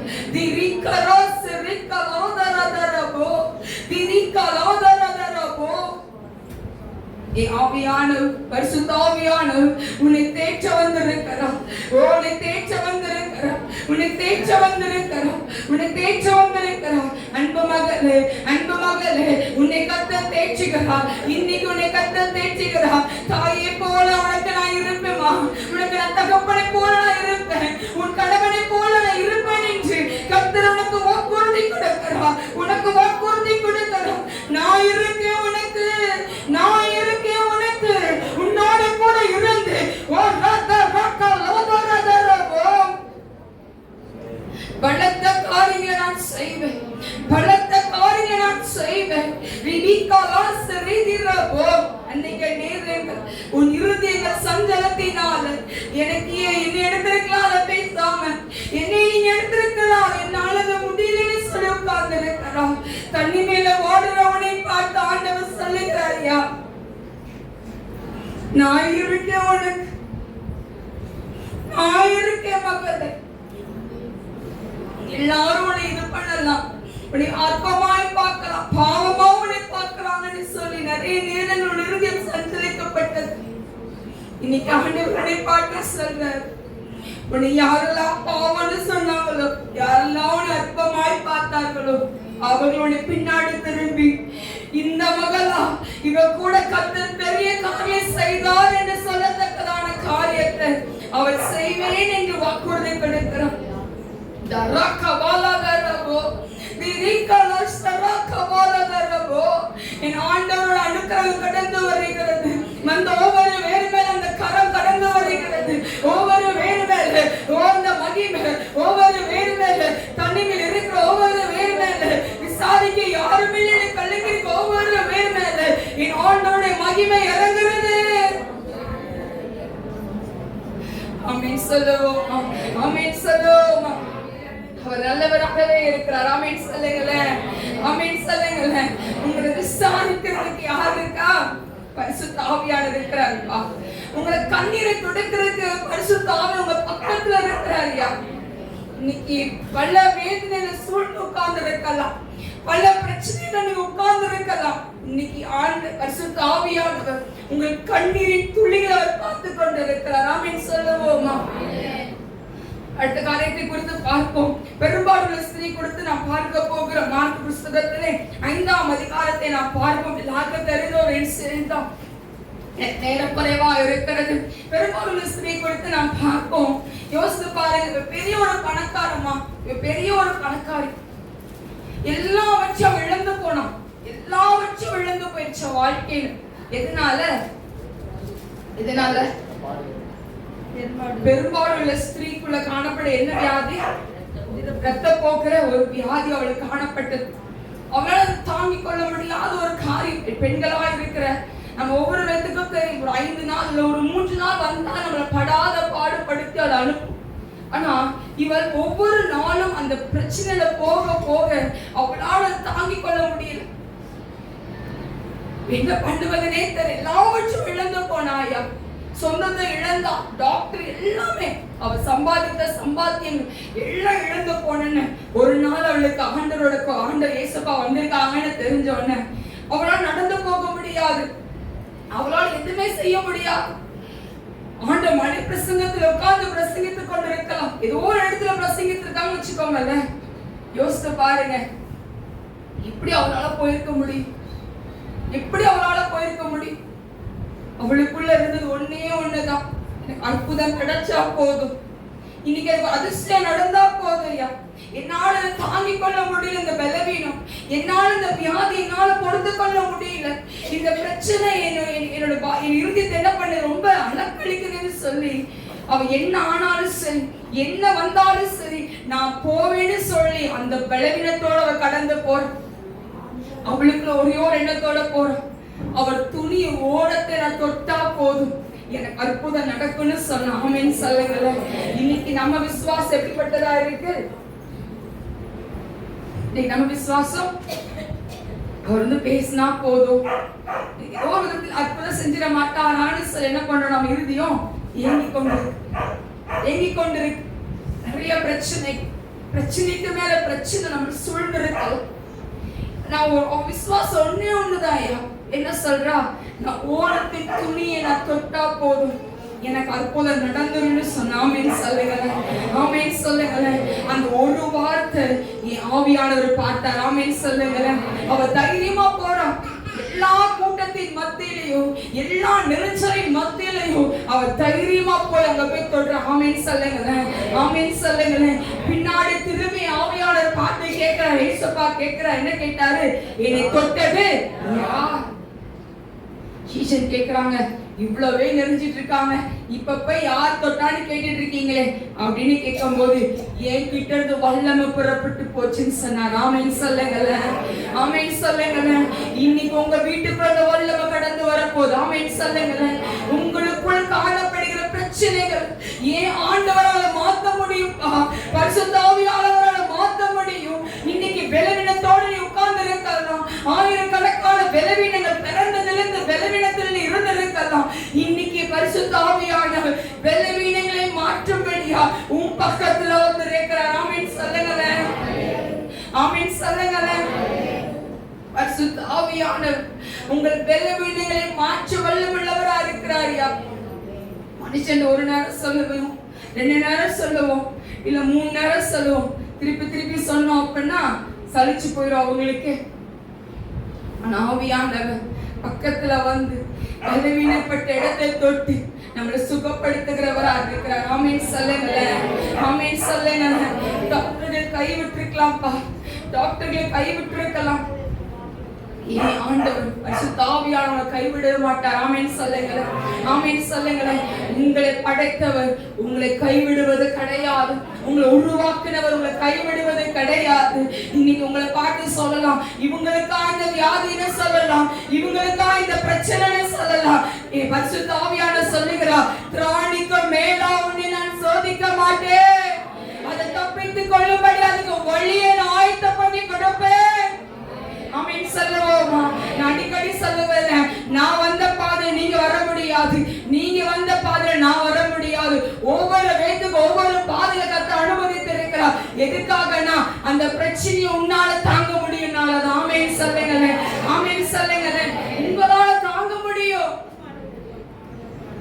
ஆவியானவர், பரிசுத்த ஆவியானவர் உன்னை தேற்ற வந்திருக்கிறார். உன்னை தேற்ற வந்திருக்கிறார். உன்னை தேற்ற வந்திருக்கிறார். உன்னை தேற்ற வந்திருக்கிறார். அன்பு மகளே, அன்பு மகளே, உன்னை கர்த்தர் தேற்றுகிறார். இன்னைக்கு உன்னை கர்த்தர் தேற்றுகிறார். தாயை போல உனக்கு நான் இருப்பேமா, உனக்கு நான் தகப்பனை போல நான் இருப்பேன், உன் கணவனை போல நான் இருப்பேன் என்று கர்த்தர் உனக்கு வாக்குறுதி கொடுக்கிறார். உனக்கு வாக்குறுதி கொடுக்கிறார். நான் இருக்கேன் உனக்கு, நான் இருக்கேன் உனக்கு, உன்னோட கூட இருந்து பலத்த காரியங்களை நான் செய்வேன், பலத்த காரியங்களை நான் செய்வேன். அன்னைக்கு நேரங்கள் உன் இருதயங்கள் சஞ்சலத்தினால எனக்கு என்ன எடுத்திருக்கலாம் பேசாம என்னை நீங்க எடுத்திருக்கலாம், என்னால முடியலன்னு சொல்லி உட்கார்ந்து இருக்கிறோம். தண்ணி மேல ஓடுறவனை பார்த்து ஆண்டவர் சொல்லுகிறாரியா, நான் இருக்கேன் உனக்கு, நான் இருக்கேன் மகளே. எல்லாரும் உன்னை இது பண்ணலாம், உன்னை அற்பமாய் பார்க்கலாம், பாவமா உன்னை பார்க்கறாங்கன்னு சொல்லி நிறைய நேரங்கள் இருதயம் சஞ்சலிக்கப்பட்டது. இன்னைக்கு ஆண்டவர் உன்னை பார்க்க சொல்றார். உன்னை யாரெல்லாம் பாவம்னு சொன்னாங்களோ, யாரெல்லாம் உன்னை அற்பமாய் பார்த்தார்களோ அவர்களுடைய பின்னாடி திரும்பி இந்த மகளா இவ கூட கர்த்தர் பெரிய காரியம் செய்தார் என்று சொல்லத்தக்கதான காரியத்தை அவர் செய்வேன் என்று வாக்குறுதி கொடுக்கிறார். என் ஆண்டவரோட அனுக்கிரகம் கடந்து வருகிறது. அந்த ஒவ்வொரு வேறு மேல அந்த கரம் கடந்து வருகிறது. ஒவ்வொரு வேறு மேல அந்த மகிமை, ஒவ்வொரு வேறு மேல தண்ணி மேல் இருக்கிற ஒவ்வொரு வேறு மேல விசாரிக்க யாருமே கல்லுக்கு ஒவ்வொரு வேறு மேல என் ஆண்டவருடைய மகிமை இறங்குகிறது. ஆமென் சொல்லுவோம், ஆமென் சொல்லுவோம். அவர் நல்லவராகவே இருக்கிறார். ஆமென் சொல்லுங்களேன், ஆமென் சொல்லுங்களேன். உங்களை விசாரிக்கிறதுக்கு யார் இருக்கா? பரிசுத்த ஆவியானவர் இருக்கிறாருப்பா. உங்களை கண்ணீரை துடைக்கிறதுக்கு பரிசுத்த ஆவி உங்க பக்கத்துல இருக்கிறாரியா. இன்னைக்கு பல வேதனையில சூழ்ந்து உட்கார்ந்து இருக்கலாம், பல பிரச்சனையில நீ உட்கார்ந்து இருக்கலாம். இன்னைக்கு ஆண்டு பரிசுத்த ஆவியானவர் உங்கள் கண்ணீரின் துளிகளை அவர் பார்த்து கொண்டு இருக்கிறார். ஆமென் சொல்லுவோமா? அடுத்த காரியத்தை குறித்து பார்ப்போம். பெரும்பாலுள்ள ஸ்திரீ குறித்து நாம் பார்க்க போகிற மார்க் புஸ்தகத்திலே 5ஆம் அதிகாரத்தை நாம் பார்ப்போம். எல்லாருக்கும் தெரிந்த ஒரு இன்சிடென்ட் தான், நேரம் குறைவா இருக்கிறது. பெரும்பாலுள்ள ஸ்திரீ குறித்து நாம் பார்ப்போம். யோசித்து பாருங்க, பெரிய ஒரு பணக்காரமா, பெரிய ஒரு பணக்காரி, எல்லாவற்றையும் இழந்து போனோம், எல்லாவற்றையும் இழந்து போயிடுச்ச வாழ்க்கையில. எதனால? எதனால? பெரும்பாலுள்ள ஸ்திரீக்குள்ள காணப்பட என்ன வியாதி? ரத்த போக்குற ஒரு வியாதி அவளுக்கு காணப்பட்டது. அவளால் தாங்கிக் கொள்ள முடியாத ஒரு காரியம். பெண்களா இருக்கிற நம்ம ஒவ்வொரு இடத்துக்கும் தெரியும், ஒரு 5 நாள் இல்ல ஒரு 3 நாள் வந்தா நம்மளை படாத பாடுபடுத்தி அதை அனுப்பும். ஆனா இவள் ஒவ்வொரு நாளும் அந்த பிரச்சனையில போக போக அவளால் தாங்கிக் கொள்ள முடியல. என்ன பண்ணுவதனே தெரியல. எல்லாவற்றும் இழந்து போனாயா, சொந்தத்தை இழந்தா, டாக்டர் எல்லாமே அவ சம்பாதித்த சம்பாத்தியம் எல்லாம் இழந்து போனேன்னு ஒரு நாள் அவளுக்கு ஆண்டவர் இயேசுப்பா வந்திருக்காங்கன்னு தெரிஞ்ச உடனே அவளால் நடந்து போக முடியாது, அவளால் எதுவுமே செய்ய முடியாது. ஆண்ட மலை பிரசங்கத்துல உட்கார்ந்து பிரசங்கித்துக் கொண்டு இருக்கலாம், ஏதோ ஒரு இடத்துல பிரசங்கித்து இருக்காங்க வச்சுக்கோங்கல்ல. யோசித்து பாருங்க, இப்படி அவளால போயிருக்க முடியும், எப்படி அவளால போயிருக்க முடியும்? அவளுக்குள்ள இருந்தது ஒன்னே ஒண்ணுதான், எனக்கு அற்புதம் கிடைச்சா போதும், இன்னைக்கு அதிர்ஷ்டம் நடந்தா போதும் ஐயா, என்னால தாங்கிக் கொள்ள முடியல இந்த பலவீனம், என்னால இந்த வியாதி என்னால பொறுத்து கொள்ள முடியல, இந்த பிரச்சனை என்னோட இருதயத்தை என்ன பண்ண ரொம்ப அலக்களிக்குதுன்னு சொல்லி அவ என்ன ஆனாலும் சரி, என்ன வந்தாலும் சரி, நான் போவேன்னு சொல்லி அந்த பலவீனத்தோட அவ கடந்து போற. அவளுக்குள்ள ஒரே ஒரு எண்ணத்தோட போற, அவர் துணி ஓடத்தை நான் தொட்டா போதும் எனக்கு அற்புதம் நடக்கும்னு சொன்ன. ஆமென் சொல்லுங்களேன். இன்னைக்கு நம்ம விசுவாசம் எப்படிப்பட்டதா இருக்கு? நம்ம விசுவாசம் அவர் பேசினா போதும், ஏதோ ஒரு விதத்தில் அற்புதம் செஞ்சிட மாட்டாரான்னு சொல்லி என்ன பண்றோம், நம்ம இறுதியும் ஏங்கி கொண்டு ஏங்கிக் கொண்டிருக்கு. நிறைய பிரச்சனைக்கு மேல பிரச்சனை நம்ம சூழ்ந்திருக்கு. நான் ஒரு விசுவாசம் ஒண்ணுதான். என்ன சொல்றா, நான் ஓரத்தின் துணியை நான் தொட்டா போதும், எனக்கு அற்புதம் நடந்துருன்னு சொன்ன. ஆமென் சொல்லுங்களேன், ஆமென் சொல்லுங்களேன். அந்த ஒரு வார்த்தை என் ஆவியானவர் பார்த்தார். ஆமென் சொல்லுங்களேன். அவ தைரியமா போறான். எல்லா கூட்டத்தின் மத்தியிலையும், எல்லா நெருச்சலின் மத்தியிலையும் அவ தைரியமா போய் அங்க போய் தொடுற. ஆமென் சொல்லுங்களேன், ஆமென் சொல்லுங்களேன். பின்னாடி திரும்பி ஆவியானவர் பார்த்து கேட்கிறார், ஏசப்பா கேட்கிறார். என்ன கேட்டாரு? என்னை தொட்டது யார்? சீசன் கேக்குறாங்க, இவ்வளவே நெருஞ்சிட்டு இருக்காங்க, இப்ப போய் யார் தொட்டான்னு கேட்டுட்டு இருக்கீங்களே அப்படின்னு கேட்கும் போது என் கிட்ட இருந்து வல்லமை புறப்பட்டு போச்சுன்னு சொன்னார். ஆமென் சொல்லுங்களேன், ஆமென் சொல்லுங்களேன். இன்னைக்கு உங்க வீட்டுக்குள்ள அந்த வல்லமை கடந்து வரப்போகுது. ஆமென் சொல்லுங்களேன். உங்களுக்குள் காணப்படுகிற பிரச்சனைகள் ஏன் ஆண்டவரால மாத்த முடியும், பரிசுத்த ஆவியானவரால மாத்த முடியும். இன்னைக்கு பலவீனத்தோடு நீ உட்கார்ந்து இருக்கலாம். ஆயிரக்கணக்கான பலவீனங்கள் பிறந்ததிலிருந்து பலவீனத்தில் நீ இருந்திருக்கலாம். இன்னைக்கு பரிசுத்த ஆவியானவர் பலவீனங்களை மாற்றும்படியா உன் பக்கத்துல வந்து இருக்கிறார். ஆமென் சொல்லுங்களேன், ஆமென் சொல்லுங்களேன். பரிசுத்த ஆவியானவர் உங்கள் பலவீனங்களை மாற்ற வல்லமையுள்ளவரா இருக்கிறாரியா. மனுஷன் ஒரு நேரம் சொல்லுவோம், 2 நேரம் சொல்லுவோம், இல்ல 3 நேரம் சொல்லுவோம். திருப்பி சொன்னோம் அப்படின்னா சலிச்சு போயிடும் அவங்களுக்கு. ஆனா ஆவியானவர் பக்கத்துல வந்து பலவீனப்பட்ட இடத்தை தொட்டு நம்மளை சுகப்படுத்துகிறவரா இருக்கிறார். ஆமென் சொல்லுங்களேன், ஆமென் சொல்லுங்களேன். டாக்டர்கள் கைவிட்டிருக்கலாம்ப்பா, டாக்டர்கள் கைவிட்டிருக்கலாம். ஏன் ஆண்டவர் பரிசுத்த ஆவியானவரை கைவிட மாட்டார். ஆமென் சொல்லுங்களேன், ஆமென் சொல்லுங்களேன். உங்களை படைத்தவர் உங்களை கைவிடுவது கிடையாது. உங்களை உருவாக்கினவர் உங்களை கைவிடுவது கிடையாது. இன்னைக்கு உங்களை பார்த்து சொல்லலாம், இவங்களுக்கா இந்த வியாதின்னு சொல்லலாம், இவங்களுக்கா இந்த பிரச்சனைன்னு சொல்லலாம். பரிசுத்த ஆவியானவர் சொல்லுகிறார், திராணிக்கு மேலா உன்னை நான் சோதிக்க மாட்டேன், அதை தப்பித்துக் கொள்ளும்படி அதுக்கு வழியை நான் ஆயத்தம் பண்ணி கொடுப்பேன். ஆமென் சொல்லுவோமா? நான் அடிக்கடி சொல்லுவேன், நான் வந்த பாதை நீங்க வர முடியாது, நீங்க வந்த பாதை நான் வர முடியாது. ஒவ்வொரு வேத்துக்கு ஒவ்வொரு பாதையை கத்த அனுமதித்து இருக்கிறார். எதுக்காகனா அந்த பிரச்சனையை உன்னால தாங்க முடியும்னால. ஆமென் சொல்லுங்களேன், ஆமென் சொல்லுங்களேன். உங்களால தாங்க முடியும்,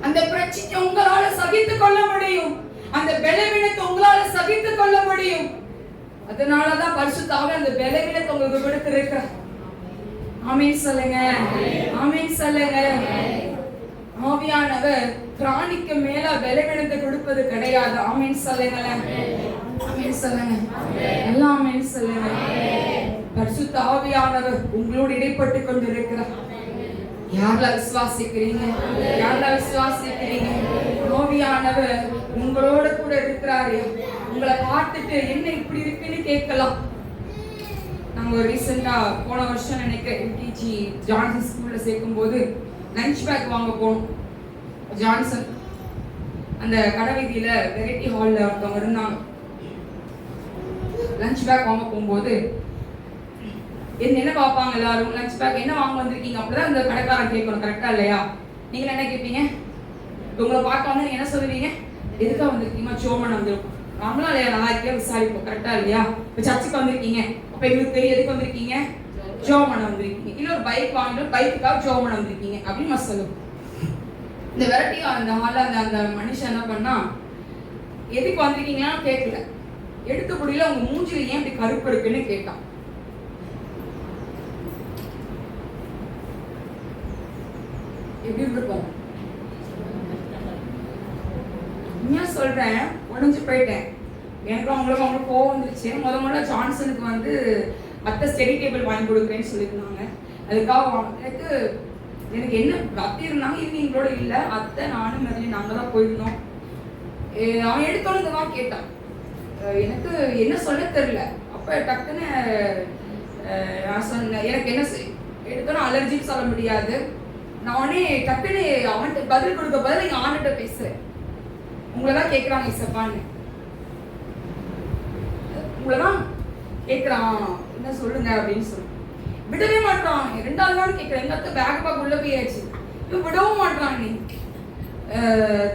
அந்த பிரச்சனையை உங்களால சகித்துக் கொள்ள முடியும், அந்த பலவீனத்தை உங்களால சகித்துக் கொள்ள முடியும். அதனாலதான் பரிசுத்த ஆவியானவர் அந்த பலவீனத்தை உங்களுக்கு கொடுத்திருக்கிறார். ஆமென் சொல்லுங்க, ஆமென் சொல்லுங்க. ஆவியானவர் பிராணிக்கு மேல பலவீனத்தை கொடுப்பது கிடையாது. ஆமென் சொல்லுங்களேன், ஆமென் சொல்லுங்க, எல்லாம் ஆமென் சொல்லுங்க. பரிசுத்த ஆவியானவர் உங்களோடு இடைப்பட்டு கொண்டிருக்கிறார். யாரெல்லாம் விசுவாசிக்கிறீங்க, யாரெல்லாம் விசுவாசிக்கிறீங்க? ஆவியானவர் உங்களோட கூட இருக்கிறாரு. உங்களை பார்த்துட்டு என்ன இப்படி இருக்குன்னு கேட்கலாம். நாங்க ரீசெண்டா போன வருஷம் நினைக்கிறேன் எல்கேஜி ஜான்சன் ஸ்கூல்ல சேர்க்கும் போது லஞ்ச் பேக் வாங்க போனோம். ஜான்சன் அந்த கடைவீதியில வெரைட்டி ஹால்ல ஒருத்தவங்க இருந்தாங்க. லஞ்ச் பேக் வாங்க போகும்போது என்ன பார்ப்பாங்க எல்லாரும், லஞ்ச் பேக் என்ன வாங்க வந்திருக்கீங்க அப்படிதான் அந்த கடைக்காரன் கேட்கணும். கரெக்டா இல்லையா? நீங்க என்ன கேட்பீங்க? உங்களை பார்க்க வந்து நீங்க என்ன சொல்லுவீங்க? எதுக்கா வந்திருக்கீங்க? சோமன் வந்திருக்கும். நம்மளா இல்லையா? நல்லா இருக்கியா விசாரிப்போம். கரெக்டா இல்லையா? இப்போ சர்ச்சுக்கு வந்திருக்கீங்க, அப்ப எங்களுக்கு தெரியும் எதுக்கு வந்திருக்கீங்க, ஜோமன் வந்திருக்கீங்க. இல்ல ஒரு பைக் வாங்கிட்டு பைக்குக்காக ஜோமன் வந்திருக்கீங்க அப்படின்னு நம்ம சொல்லுவோம். இந்த வெரைட்டி அந்த ஹால அந்த மனுஷன் என்ன பண்ணா, எதுக்கு வந்திருக்கீங்களான்னு கேட்கல, எடுத்த புடியில உங்க மூஞ்சில ஏன் இப்படி கருப்பு இருக்குன்னு கேட்டான். எப்படி இருக்கும்? உண்மையா சொல்றேன், உடஞ்சு போயிட்டேன். எனக்கு அவங்களுக்கு கோவம் வந்துருச்சு. முதல்ல ஜான்சனுக்கு வந்து அத்தை ஸ்டடி டேபிள் வாங்கி கொடுக்குறேன்னு சொல்லியிருந்தாங்க. அதுக்காக எனக்கு என்ன அத்தை இருந்தாங்க, இவங்களோட இல்லை, அத்தை நானும் மெர்லி நாங்கள் தான் போயிருந்தோம். அவன் எடுத்தோன்னு இந்த மாதிரி கேட்டான். எனக்கு என்ன சொல்ல தெரியல. அப்போ டக்குன்னு நான் சொன்னேன், எனக்கு என்ன எடுத்தோன்னு அலர்ஜின்னு சொல்ல முடியாது. நான் உடனே டக்குன்னு அவன்கிட்ட பதில் கொடுக்க பதில் எங்கள் ஆண்கிட்ட பேசுகிறேன். உங்களை தான் கேட்குறாங்க இசப்பான்னு, உங்களை தான் கேட்குறான், என்ன சொல்லுங்க அப்படின்னு சொல்லி விடவே மாட்டான். 2வது நாள் கேட்குறேன், எங்க அத்தை பேக் உள்ள போயாச்சு, இப்போ விடவும் மாட்டான். நீ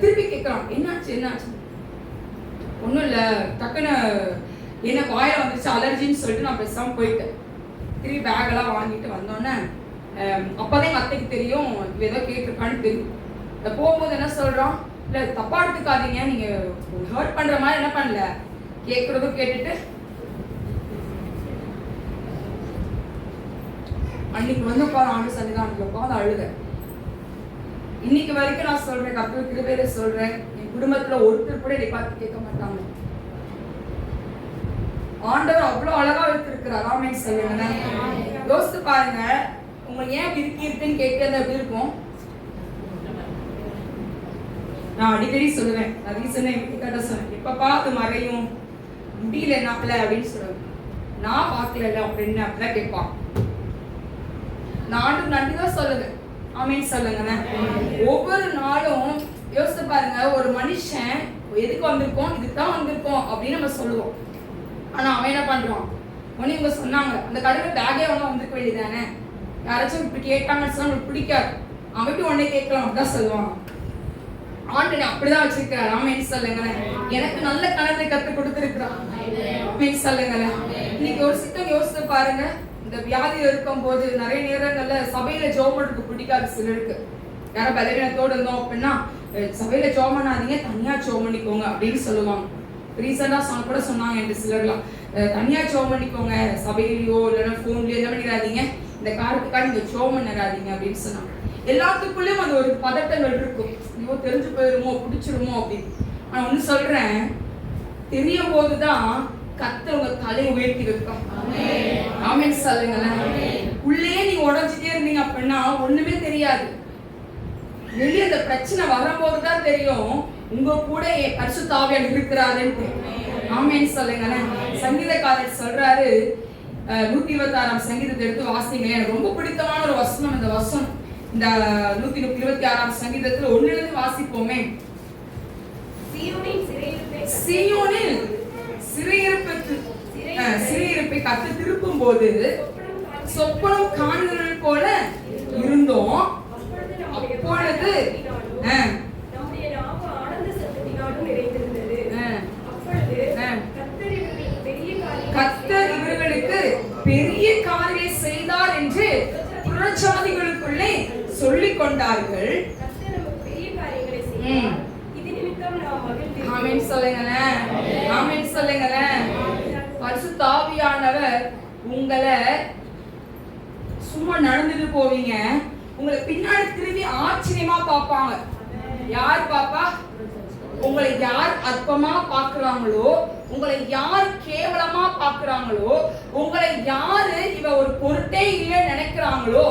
திருப்பி கேட்குறான், என்னாச்சு என்னாச்சு? ஒன்றும் இல்லை, டக்குன்னு என்ன வாயில் வந்துச்சு அலர்ஜின்னு சொல்லிட்டு நான் பேசாமல் போயிட்டேன். திரும்பி பேக்கெல்லாம் வாங்கிட்டு வந்தோடனே அப்போதான் எங்கள் அத்தைக்கு தெரியும் ஏதோ கேட்டிருக்கான்னு தெரியும். போகும்போது என்ன சொல்கிறான், இல்லை தப்பா எடுத்துக்காதீங்க, நீங்கள் ஹர்ட் பண்ணுற மாதிரி என்ன பண்ணல, கேட்குறதும் கேட்டுட்டு அன்னைக்கு வந்து உட்காந்து ஆண்டு சன்னிதானத்தில் உட்காந்து அழுத. இன்னைக்கு வரைக்கும் நான் சொல்றேன், கர்த்தர் கிருபையில சொல்றேன், என் குடும்பத்துல ஒருத்தர் கூட என்னை பார்த்து கேட்க மாட்டாங்க. ஆண்டவர் அவ்வளவு அழகா வைத்திருக்கிறார். ஆமென் சொல்லுங்க. யோசித்து பாருங்க, உங்களுக்கு ஏன் இருக்குன்னு கேட்கறது எப்படி இருக்கும்? நான் அடிக்கடி சொல்லுவேன், நான் ரீசனா எங்க கிட்ட சொன்னேன், எப்பப்பா அது மறையும் முடியல என்னாப்ல அப்படின்னு சொல்லுவேன். நான் பார்க்கல அப்படின்னு அப்படிலாம் கேட்பான். நான் நன்றி தான் சொல்லுவேன். ஆமென் சொல்லுங்க. ஒவ்வொரு நாளும் யோசித்து பாருங்க, ஒரு மனுஷன் எதுக்கு வந்திருக்கோம், இதுக்கு தான் வந்திருக்கோம் அப்படின்னு நம்ம சொல்லுவோம். ஆனா அவன் என்ன பண்றான், ஒன்னு இவங்க சொன்னாங்க அந்த கடையில் பேக்கே வாங்க வந்திருக்க வேண்டியதானே, யாராச்சும் இப்படி கேட்டாங்கன்னு சொன்னா உங்களுக்கு பிடிக்காது, அவன் எப்படி உடனே கேட்கலாம் அப்படிதான் சொல்லுவான். ஆண்டனை அப்படிதான் வச்சிருக்கிறார். ஆமென் சொல்லுங்க. எனக்கு நல்ல கணத்தை கற்றுக் கொடுத்திருக்கிறான். ஆமென் சொல்லுங்க. இன்னைக்கு ஒரு சித்தம் யோசித்து பாருங்க, இந்த வியாதி இருக்கும் போது நிறைய நேரங்கள்ல சபையில ஜெபம் பண்றதுக்கு பிடிக்காது சிலருக்கு. யாரும் பலவீனத்தோடு இருந்தோம் அப்படின்னா சபையில ஜெபம் பண்ணாதீங்க, தனியா ஜெபம் பண்ணிக்கோங்க அப்படின்னு சொல்லுவாங்க. ரீசெண்டா கூட சொன்னாங்க என்று சிலர்லாம், தனியா ஜெபம் பண்ணிக்கோங்க, சபையிலையோ இல்லைன்னா போன்லயோ என்ன பண்ணிடாதீங்க, இந்த காரணத்துக்காக நீங்க ஜெபம் பண்ணிடாதீங்க அப்படின்னு சொன்னாங்க. எல்லாத்துக்குள்ளயும் அந்த ஒரு பதட்டங்கள் இருக்கும், ஐயோ தெரிஞ்சு போயிருமோ பிடிச்சிருமோ அப்படின்னு. ஆனா ஒண்ணு சொல்றேன், தெரியும் போதுதான் கர்த்தர் உங்க தலையை உயர்த்தி வைப்பார். ஆமென் சொல்லுங்களேன். உள்ளே நீங்க உடைஞ்சிட்டே இருந்தீங்க அப்படின்னா ஒண்ணுமே தெரியாது. வெளியே அந்த பிரச்சனை வரும்போதுதான் தெரியும் உங்க கூட பரிசுத்த ஆவியானவர் இருக்கிறாருன்னு. ஆமென் சொல்லுங்களேன். சங்கீதக்காரர் சொல்றாரு, 126ஆம் சங்கீதத்தை எடுத்து வாசிங்க. எனக்கு ரொம்ப பிடித்தமான ஒரு வசனம் இந்த வசனம். இந்த 126ஆம் சங்கீதத்துல ஒன்னிலிருந்து வாசிப்போமே. சீயோனில் சிறையிருப்பை கர்த்தர் திருப்பும் போது சொப்பனம் காண்கிறவர்கள் போல இருந்தோம். அப்பொழுது கர்த்தர் இவர்களுக்கு பெரிய காரியங்களை செய்தார் என்று புறஜாதிகளுக்குள்ளே சொல்லிக் கொண்டார்கள். ஆமென் சொல்லுங்களேன். ஆமென் சொல்லுங்களேன். பரிசுத்த ஆவியானவர் உங்களை சும்மா நடந்துட்டு போவீங்க, உங்களை பின்னாடி திரும்பி ஆச்சரியமா பார்ப்பாங்க. யார் பாப்பா? உங்களை யார் அற்பமா பார்க்கறாங்களோ, உங்களை யார் கேவலமா பார்க்கறாங்களோ, உங்களை யாரு இவ ஒரு பொருட்டே இல்லை நினைக்கிறாங்களோ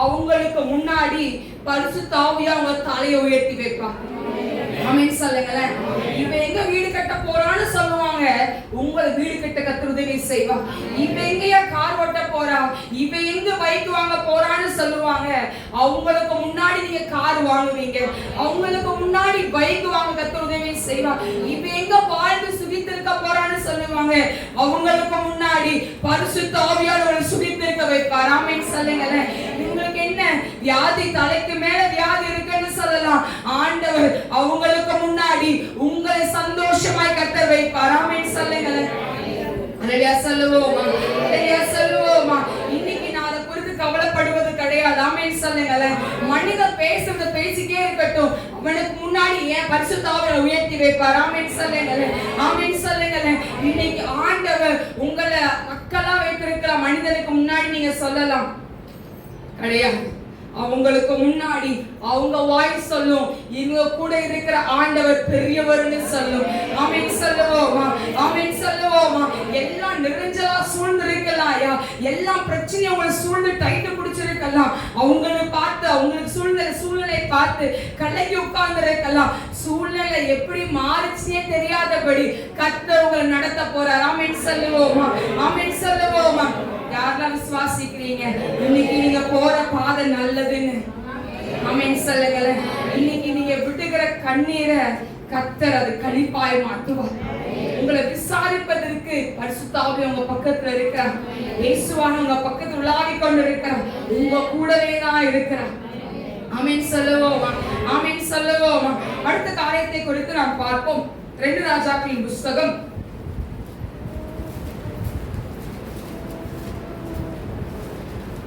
அவங்களுக்கு முன்னாடி பரிசுத்த ஆவியா உங்க தலையை உயர்த்தி வைப்பாங்க. ஆமென் சொல்லுங்களேன். இவ எங்க வீடு கட்ட போறான்னு சொல்லுவாங்க, உங்களை வீடு கட்ட கர்த்தர் உதவி செய்வா. இவ எங்கயா கார் ஓட்ட போறா, இவ எங்க பைக் வாங்க போறான்னு சொல்லுவாங்க, அவங்களுக்கு முன்னாடி நீங்க கார் வாங்குவீங்க, அவங்களுக்கு முன்னாடி பைக் வாங்க கர்த்தர் உதவி செய்வா. இவ எங்க வாழ்ந்து சுகித்திருக்க போறான்னு சொல்லுவாங்க, அவங்களுக்கு முன்னாடி பரிசுத்த ஆவியானவர் சுகித்திருக்க வைப்பார். ஆமென் சொல்லுங்களேன். உங்களுக்கு என்ன வியாதி, தலைக்கு மேல வியாதி இருக்குன்னு சொல்லலாம், ஆண்டவர் அவங்களுக்கு முன்னாடி உங்களை சந்தோஷமாய் கர்த்தர் வைப்பார். ஆமென் சொல்லுங்களேன். அல்லேலூயா சொல்லுவோமா, அல்லேலூயா சொல்லுவோமா. இன்னைக்கு நான் அதை குறித்து கவலைப்படுவது கிடையாது. ஆமென் சொல்லுங்களேன். மனிதன் பேசுறது பேசிட்டே இருக்கட்டும், அவனுக்கு முன்னாடி ஏன் பரிசுத்த ஆவியை உயர்த்தி வைப்பார். ஆமென் சொல்லுங்களேன். ஆமென் சொல்லுங்களேன். இன்னைக்கு ஆண்டவர் உங்களை மக்களா வைத்திருக்கிற மனிதனுக்கு முன்னாடி நீங்க சொல்லலாம் கிடையாது. அவங்களுக்கு முன்னாடி அவங்க வாய் சொல்லும், இவங்க கூட இருக்கிற ஆண்டவர் பெரியவர்னு சொல்லும். ஆமென் சொல்லுவோமா, ஆமென் சொல்லுவோமா. எல்லாம் நிறைஞ்சலா சூழ்ந்து இருக்கலாம், எல்லா பிரச்சனையும் அவங்களை சூழ்ந்து டைட்டு பிடிச்சிருக்கலாம், அவங்களை பார்த்து அவங்களுக்கு சூழ்நிலை பார்த்து கலங்கி உட்கார்ந்து இருக்கலாம். சூழ்நிலை எப்படி மாறிச்சுனே தெரியாதபடி கர்த்தர் உங்களை நடத்த போறார். ஆமென் சொல்லுவோமா, ஆமென் சொல்லுவோமா. யாரெல்லாம் விசுவாசிக்கிறீங்க இன்னைக்கு நீங்க போற பாதை நல்லதுன்னு? ஆமென் சொல்லுங்களேன். இன்னைக்கு நீங்க விடுகிற கண்ணீரை கர்த்தர் அது கழிப்பாய் மாற்றுவார். உங்களை விசாரிப்பதற்கு பரிசுத்த ஆவி உங்க பக்கத்துல இருக்கிறார். இயேசுவான உங்க பக்கத்துல உலாவி கொண்டு இருக்கிறார், உங்க கூடவே தான் இருக்கிறார். ஆமென் சொல்லுவோமா, ஆமென் சொல்லுவோமா. அடுத்த காரியத்தை குறித்து நாம் பார்ப்போம். 2 ராஜாக்களின் புஸ்தகம்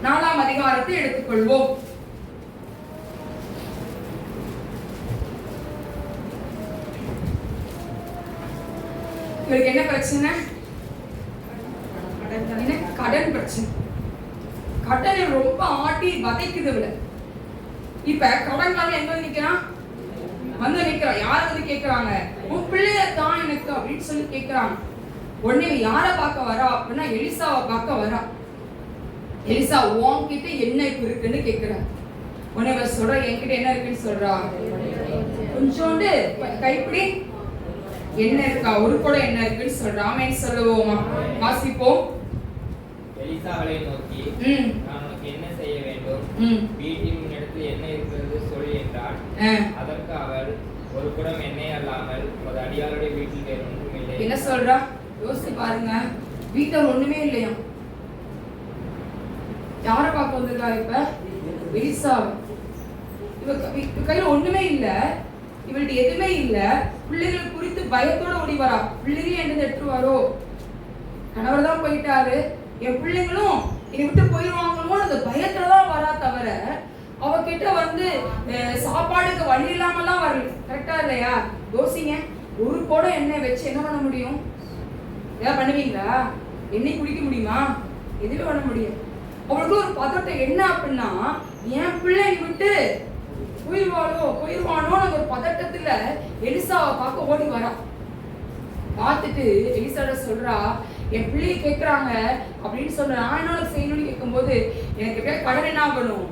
4ஆம் அதிகாரத்தை எடுத்துக்கொள்வோம். இவருக்கு என்ன பிரச்சனை? கடன் பிரச்சனை. கடனை ரொம்ப ஆட்டி வதைக்குது இவள. இப்ப கடன்காரன் எங்க நிக்கிறான்? வந்து நிக்கிறான். யார் வந்து கேக்குறாங்க? உன் பிள்ளைய தான் எனக்கு அப்படின்னு சொல்லி கேக்குறாங்க. உடனே யாரை பார்க்க வரா அப்படின்னா எலிசாவை பார்க்க வரா. எலிசா உன்கிட்ட என்ன இருக்குன்னு கேக்குறா. உடனே அவ சொல்றா, என்கிட்ட என்ன இருக்குன்னு சொல்றா. கொஞ்சோண்டு கைப்பிடி என்ன இருக்கா, ஒரு கூட என்ன இருக்குன்னு சொல்றா. ஆமென் சொல்லுவோமா? வாசிப்போம். எலிசா அவளை நோக்கி, நான் உனக்கு என்ன செய்ய வேண்டும்? வீட்டின் முன்னிடத்தில் என்ன இருக்கிறது சொல் என்றாள். அதற்கு அவள், ஒரு குடம் எண்ணெய் அல்லாமல் ஒரு அடியாளுடைய வீட்டில் வேறு ஒன்றும் இல்லை. என்ன சொல்றா? யோசிச்சு பாருங்க. வீட்டில் ஒண்ணுமே இல்லையா? யாரை பார்க்க வந்திருக்கா இப்ப? எலிசா. இவ கையில ஒண்ணுமே இல்ல, இவள்கிட்ட எதுவுமே இல்ல. பிள்ளைகளை குறித்து பயத்தோட ஓடி வரா. பிள்ளைங்க என்ன எடுத்துருவாரோ, கணவர் தான் போயிட்டாரு, என் பிள்ளைங்களும் என்னை விட்டு போயிடுவாங்களோ அந்த பயத்துலதான் வரா. தவிர அவகிட்ட வந்து சாப்பாடுக்கு வழி இல்லாமலாம் வரல. கரெக்டா இல்லையா? யோசிங்க. ஒரு குடம் எண்ணெய் வச்சு என்ன பண்ண முடியும்? ஏதாவது பண்ணுவீங்களா? எண்ணெய் குடிக்க முடியுமா? எதுவுமே பண்ண முடியும். அவளுக்கு ஒரு பதட்டம். என்ன அப்படின்னா, என் பிள்ளை விட்டு போயிடுவானோ ஒரு பதட்டத்துல எலிசாவை பார்க்க ஓடி வரா. பார்த்துட்டு எலிசாட சொல்றா, என் பிள்ளைய கேட்கறாங்க அப்படின்னு சொல்ற. நான் என்ன செய்யணும்னு கேட்கும்போது, எனக்கு கடன் என்ன ஆகணும்,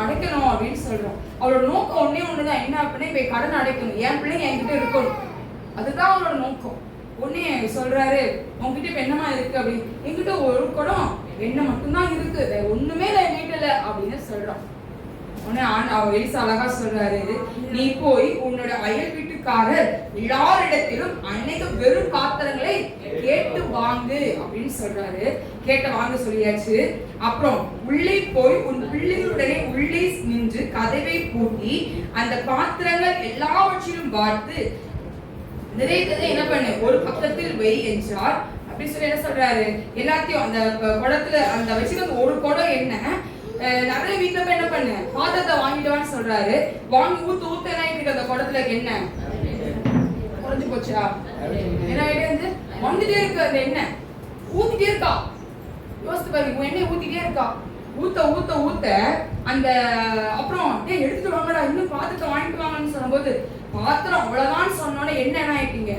அடைக்கணும் அப்படின்னு சொல்றோம். அவளோட நோக்கம் ஒண்ணுதான். என்ன அப்படின்னா, இப்ப கடன் அடைக்கணும், என் பிள்ளைங்க என்கிட்ட இருக்கணும். அதுதான் அவளோட நோக்கம். உடனே சொல்றாரு, உங்ககிட்ட இப்ப என்னமா இருக்கு அப்படின்னு. என்கிட்ட ஒரு குடம் எண்ணெய் மட்டும்தான் இருக்கு, ஒண்ணுமே இல்லை என் வீட்டுல அப்படின்னு சொல்றான். உடனே எலிசா அழகா சொல்றாரு, நீ போய் உன்னோட அயல் வீட்டுக்காரர் எல்லாரிடத்திலும் அநேக வெறும் பாத்திரங்களை கேட்டு வாங்கு அப்படின்னு சொல்றாரு. கேட்ட வாங்க சொல்லியாச்சு. அப்புறம் உள்ளே போய் உன் பிள்ளைகளுடனே உள்ளே நின்று கதவை பூட்டி அந்த பாத்திரங்கள் எல்லாவற்றிலும் பார்த்து நிறையதை என்ன பண்ணு, ஒரு பக்கத்தில் வை என்றார். அப்படி சொல்லி என்ன சொல்றாரு, எல்லாத்தையும் அந்த குடத்துல அந்த வச்சுக்க ஒரு குடம் எண்ணெய் நிறைய வீட்டுல போய் என்ன பண்ணு, பாத்திரத்தை வாங்கிடுவான்னு சொல்றாரு. வாங்கி ஊத்து என்ன ஆயிட்டு அந்த குடத்துல எண்ணெய் குறைஞ்சு போச்சா? என்ன ஆயிட்டு வந்துட்டே இருக்கு அந்த எண்ணெய், ஊத்திட்டே இருக்கா. யோசித்து பாருங்க, எண்ணெய் ஊத்திட்டே இருக்கா. ஊத்த அந்த அப்புறம் எடுத்துட்டு வாங்கடா, இன்னும் பாத்திரத்தை வாங்கிட்டு வாங்கன்னு சொல்லும்போது, பாத்திரம் அவ்வளவுதான் சொன்னோட என்ன ஆயிட்டீங்க.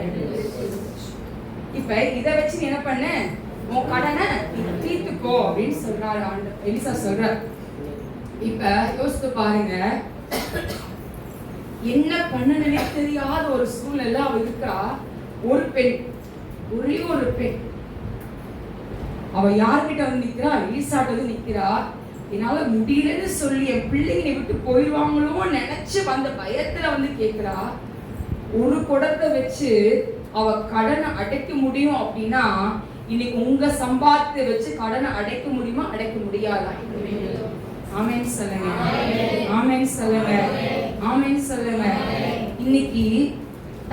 இப்ப இதை வச்சு என்ன பண்ணு, உன் கடனை தீர்த்துக்கோ அப்படின்னு சொல்றாரு எலிசா சொல்றார். இப்ப யோசித்து பாருங்க, என்ன பண்ணனே தெரியாத ஒரு சூழ்நிலை அவ இருக்கா. ஒரு பெண், ஒரே ஒரு பெண், அவ யார்கிட்ட வந்து நிக்கிறா? எலிசாட்ட வந்து நிக்கிறா. என்னால முடியலன்னு சொல்லி என் பிள்ளைங்க விட்டு போயிடுவாங்களோ நினைச்சு வந்த பயத்துல வந்து கேக்குறா. ஒரு குடத்தை வச்சு அவ கடனை அடைக்க முடியும் அப்படின்னா, இன்னைக்கு உங்க சம்பாத்தியத்தை வச்சு கடனை அடைக்க முடியுமா? அடைக்க முடியாதா? ஆமென் சொல்லுங்க, ஆமென் சொல்லுங்க, ஆமென் சொல்லுங்க. இன்னைக்கு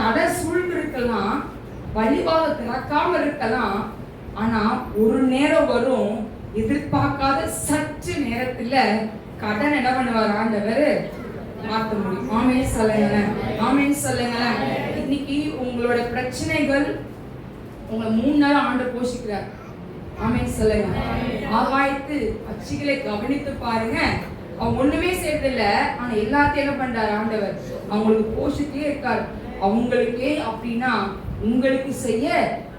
தடை சூழ்ந்து இருக்கலாம், வழிபாக திறக்காம இருக்கலாம். ஆனா ஒரு நேரம் வரும், எதிர்பார்க்காத சற்று நேரத்துல கடன் என்ன பண்ணுவார் ஆண்டவர்? மாற்ற முடியும். ஆமென் சொல்லுங்க, ஆமென் சொல்லுங்க. இன்னைக்கு உங்களோட பிரச்சனைகள் உங்களை 3 நாள் ஆண்டவர் போஷிக்கிறார். ஆமென் சொல்லுங்க. ஆகாயத்து பட்சிகளை கவனித்து பாருங்க, அவங்க ஒண்ணுமே செய்யறதில்ல, ஆனா எல்லாத்தையும் என்ன பண்றாரு ஆண்டவர்? அவங்களுக்கு போஷிட்டே இருக்காரு. அவங்களுக்கே அப்படின்னா உங்களுக்கு செய்ய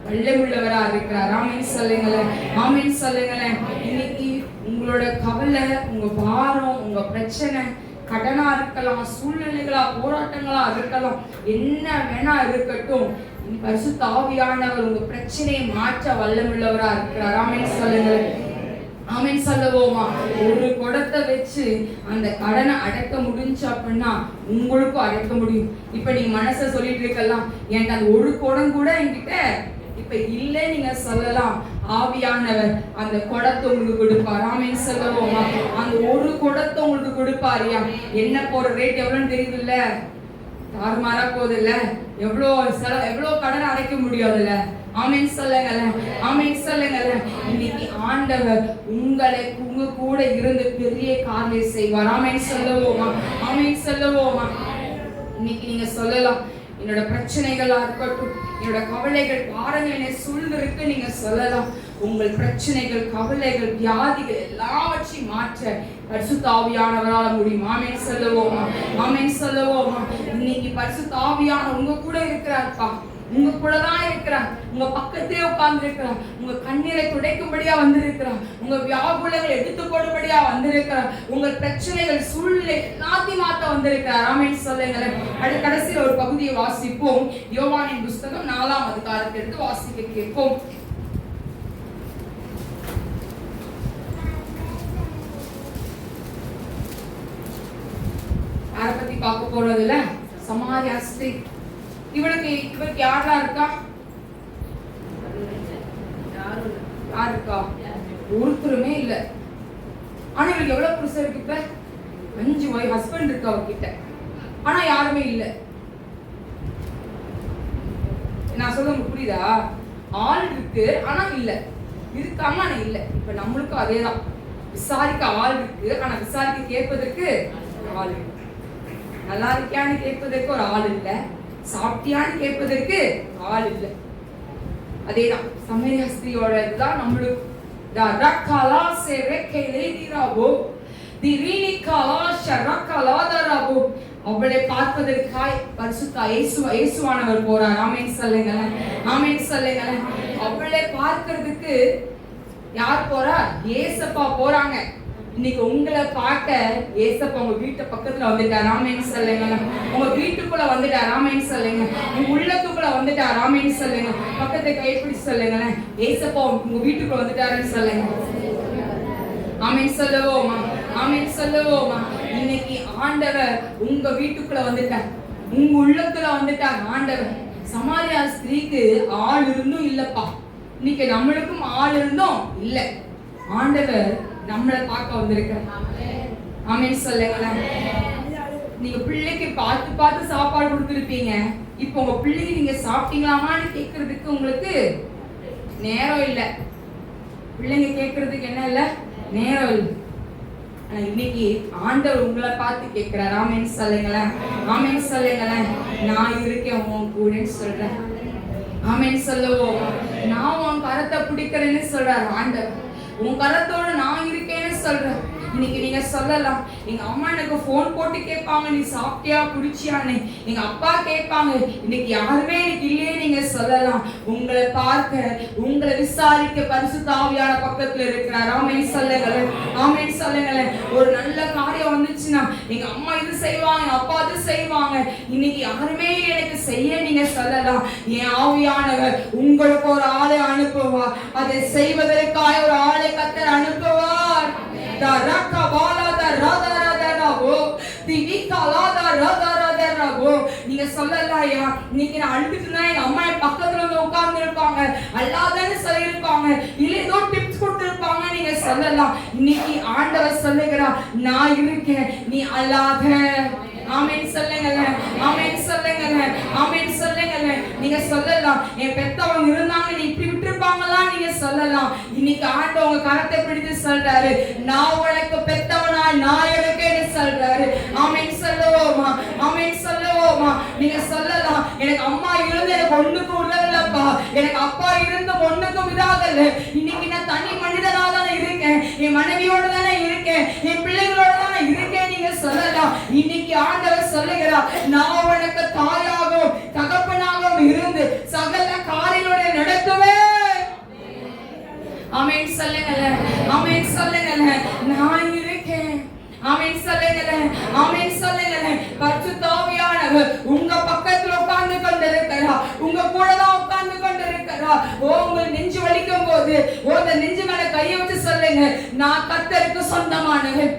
வல்லமுள்ளவரா இருக்கிறார். ஆமென் சொல்லுங்களேன், ஆமென் சொல்லுங்களேன். இன்னைக்கு உங்களோட கவலை, உங்க பாரம், உங்க பிரச்சனை கடனா இருக்கலாம், சூழ்நிலைகளா, போராட்டங்களா இருக்கலாம், என்ன வேணா இருக்கட்டும், பரிசுத்த ஆவியானவர் உங்க பிரச்சனையை மாற்ற வல்லமுள்ளவரா இருக்கிறார். ஆமென் சொல்லுங்களேன், ஆமென் சொல்லுவோமா? ஒரு குடத்தை வச்சு அந்த கடனை அடைக்க முடிஞ்சு அப்படின்னா உங்களுக்கும் அடைக்க முடியும். இப்ப நீங்க மனச சொல்லிட்டு இருக்கலாம், என்கிட்ட அந்த ஒரு குடம் கூட என்கிட்ட இப்ப இல்ல நீங்க சொல்லலாம். ஆவியானவர் அந்த குடத்தை உங்களுக்கு கொடுப்பார். ஆமென் சொல்லுவோமா? அந்த ஒரு குடத்தை உங்களுக்கு கொடுப்பாரியா. என்ன போற ரேட் எவ்வளவுன்னு தெரியுது இல்ல? தாறுமாறா போகுதுல்ல, எவ்வளோ கடன் அடைக்க முடியாதுல்ல. ஆமென் சொல்லுங்களேன், ஆமென் சொல்லுங்களேன். இன்னைக்கு ஆண்டவர் உங்க கூட இருந்து பெரிய காரியம் செய்வார். ஆமென் சொல்லுவோமா, ஆமென் சொல்லுவோமா. இன்னைக்கு நீங்க சொல்லலாம், என்னோட பிரச்சனைகளா இருக்கட்டும், என்னோட கவலைகள் பாருங்கள் என்னை சூழ்ந்திருக்கு, நீங்க சொல்லலாம். உங்கள் பிரச்சனைகள், கவலைகள், வியாதிகள் எல்லாவற்றையும் மாற்ற பரிசுத்த ஆவியானவரால முடியும். ஆமென் சொல்லுவோமா, ஆமென் சொல்லுவோமா. இன்னைக்கு பரிசுத்த ஆவியானவர் உங்க கூட இருக்கிறார்ப்பா, உங்க கூட தான் இருக்கிறார், உங்க பக்கத்தே உட்கார்ந்து இருக்கிறார், உங்க கண்ணீரை துடைக்கும்படியா வந்திருக்கிறார், உங்க வியாகுலங்களை எடுத்து போடும்படியா வந்திருக்கிறார், உங்கள் பிரச்சனைகள், சூழ்நிலை எல்லாத்தையும் மாற்ற வந்திருக்கிறார். ஆமென் சொல்லுங்களேன். கடைசியில் ஒரு பகுதியை வாசிப்போம். யோவானின் புஸ்தகம் 4ஆம் அதிகாரத்தை எடுத்து வாசிக்க கேட்போம். யாரை பத்தி பார்க்க போறதுல, சமாரியா ஸ்திரீ. இவருக்கு யாரெல்லாம் இருக்கா? யார் இருக்கா? ஒருத்தருமே இல்ல. ஆனா இவருக்கு எவ்வளவு புருஷன் இருக்கு? இப்ப 5 ஹஸ்பண்ட் இருக்கு அவர்கிட்ட, ஆனா யாருமே இல்ல. நான் சொல்ல உங்களுக்கு புரியுதா? ஆள் இருக்கு ஆனா இல்ல, இருக்காங்க ஆனா இல்ல. இப்ப நம்மளுக்கும் அதேதான், விசாரிக்க ஆள் இருக்கு ஆனா விசாரிக்க கேட்பதற்கு ஆள் இருக்கு. நல்லா இருக்கியான்னு கேட்பதற்கு ஒரு ஆள் இல்ல, சாப்பிட்டியான்னு கேட்பதற்கு ஆள் இல்லை. அதேதான் சமரியா ஸ்திரீயோட இதுதான் நம்மளுக்கு. அவளை பார்ப்பதற்காய் பரிசுத்த இயேசுவானவர் போறார். ஆமென் சொல்லுங்களேன், ஆமென் சொல்லுங்களேன். அவளை பார்க்கிறதுக்கு யார் போறா? ஏசப்பா போறாங்க. இன்னைக்கு உங்களை பார்க்க ஏசப்பா உங்க வீட்டு பக்கத்துல வந்துட்டார். ஆமென் சொல்லுங்க. உங்க வீட்டுக்குள்ள வந்துட்டார். ஆமென் சொல்லுங்க. உங்க உள்ளத்துக்குள்ள வந்துட்டார். ஆமென் சொல்லுங்க. பக்கத்தை கைப்பிடி சொல்லுங்களேன், ஏசப்பா உங்க வீட்டுக்குள்ள வந்துட்டாருன்னு சொல்லுங்க. ஆமென் சொல்லுவோமா, ஆமென் சொல்லுவோமா. இன்னைக்கு ஆண்டவர் உங்க வீட்டுக்குள்ள வந்துட்டார், உங்க உள்ளத்துல வந்துட்டார் ஆண்டவர். சமாரியா ஸ்திரீக்கு ஆள் இருந்தும் இல்லப்பா, இன்னைக்கு நம்மளுக்கும் ஆள் இருந்தும் இல்ல. ஆண்டவர் நம்மளை பார்க்க வந்திருக்கிறார். ஆமென் சொல்லுங்களேன். நீங்க பிள்ளைக்கு பார்த்து பார்த்து சாப்பாடு கொடுத்துருப்பீங்க, இப்போ உங்க பிள்ளைக்கு நீங்க சாப்பிட்டீங்களாமான்னு கேட்கறதுக்கு உங்களுக்கு நேரம் இல்லை. பிள்ளைங்க கேட்கறதுக்கு என்ன இல்லை? நேரம் இல்லை. ஆனா இன்னைக்கு ஆண்டவர் உங்களை பார்த்து கேட்கிறார். ஆமென் சொல்லுங்களேன், ஆமென் சொல்லுங்களேன். நான் இருக்கேன் உன் கூடன்னு சொல்றேன். ஆமென் சொல்லுவோம். நான் உன் கரத்தை பிடிக்கிறேன்னு சொல்றார் ஆண்டவர். உன் கரத்தோட நான் இருக்கேன்னு சொல்றேன். இன்னைக்கு நீங்க சொல்லலாம், எங்க அம்மா எனக்கு போன் போட்டு கேட்பாங்க, நீ சாப்பிட்டியா குடிச்சியான்னு. எங்க அப்பா கேட்பாங்க, இன்னைக்கு யாருமே எனக்கு இல்லையே நீங்க சொல்லலாம். உங்களை பார்க்க, உங்களை விசாரிக்க பரிசுத்த ஆவியான பக்கத்துல இருக்கிறார். ஆமென் சொல்லுங்களேன், ஆமென் சொல்லுங்களேன். ஒரு நல்ல காரியம் வந்துச்சுன்னா எங்க அம்மா இது செய்வாங்க, எங்க அப்பா இது செய்வாங்க, இன்னைக்கு யாருமே எனக்கு செய்ய நீங்க சொல்லலாம். என் ஆவியானவர் உங்களுக்கு ஒரு ஆளை அனுப்புவார், அதை செய்வதற்காக ஒரு ஆளை கர்த்தர் அனுப்புவார். நீங்க சொல்லலையா, இன்னைக்கு நான் அழுதுட்டுனா எங்க அம்மா என் பக்கத்துல வந்து உட்கார்ந்து இருப்பாங்க, அல்லாதன்னு சொல்லியிருப்பாங்க, இல்ல ஏதோ டிப்ஸ் கொடுத்திருப்பாங்க, நீங்க சொல்லலாம். இன்னைக்கு ஆண்டவர் சொல்லுகிறார், நான் இருக்கேன், நீ அல்லாத. ஆமென் சொல்லுங்களேன், ஆமென் சொல்லுங்களேன், ஆமென் சொல்லுங்களேன். நீங்க சொல்லலாம், என் பெத்தவங்க இருந்தாங்க நீ இப்படி விட்டுருப்பாங்களா நீங்க சொல்லலாம். இன்னைக்கு ஆண்டவர் உங்க கரத்தை பிடித்து சொல்றாரு, நான் உனக்கு பெத்தவனா நான் இருக்கேன்னு சொல்றாரு. ஆமென் சொல்லுவோமா, ஆமென் சொல்லுவோமா. நீங்க சொல்லலாம், எனக்கு அம்மா இருந்து எனக்கு ஒண்ணுக்கும் உதவலப்பா, எனக்கு அப்பா இருந்து ஒண்ணுக்கும் இதாகல. இன்னைக்கு நான் தனி மனிதனா தானே இருக்கேன், என் மனைவியோட தானே இருக்கேன், என் பிள்ளைகளோட தானே இருக்கேன் நீங்க சொல்லலாம். இன்னைக்கு ஆண்டவர் சொல்லுகிறார், நான் உனக்கு தாயாகவும் தகப்பனாகவும் இருந்து சகல காரியங்களை நடத்துவேன். ஆமென் சொல்லுங்களேன், ஆமென் சொல்லுங்களேன். நான் இருக்கேன். ஆமென் சொல்லுங்களேன், ஆமென் சொல்லுங்களேன். பரிசுத்த ஆவியானவர் உங்க பக்கத்துல உட்கார்ந்து கொண்டிருக்கிறார், உங்க கூட தான் உட்கார்ந்து கொண்டிருக்கிறார். உங்க நெஞ்சு வலிக்கும் போது அந்த நெஞ்சு மேல கையை வச்சு சொல்லுங்க, நான் கர்த்தருக்கு சொந்தமானவன்.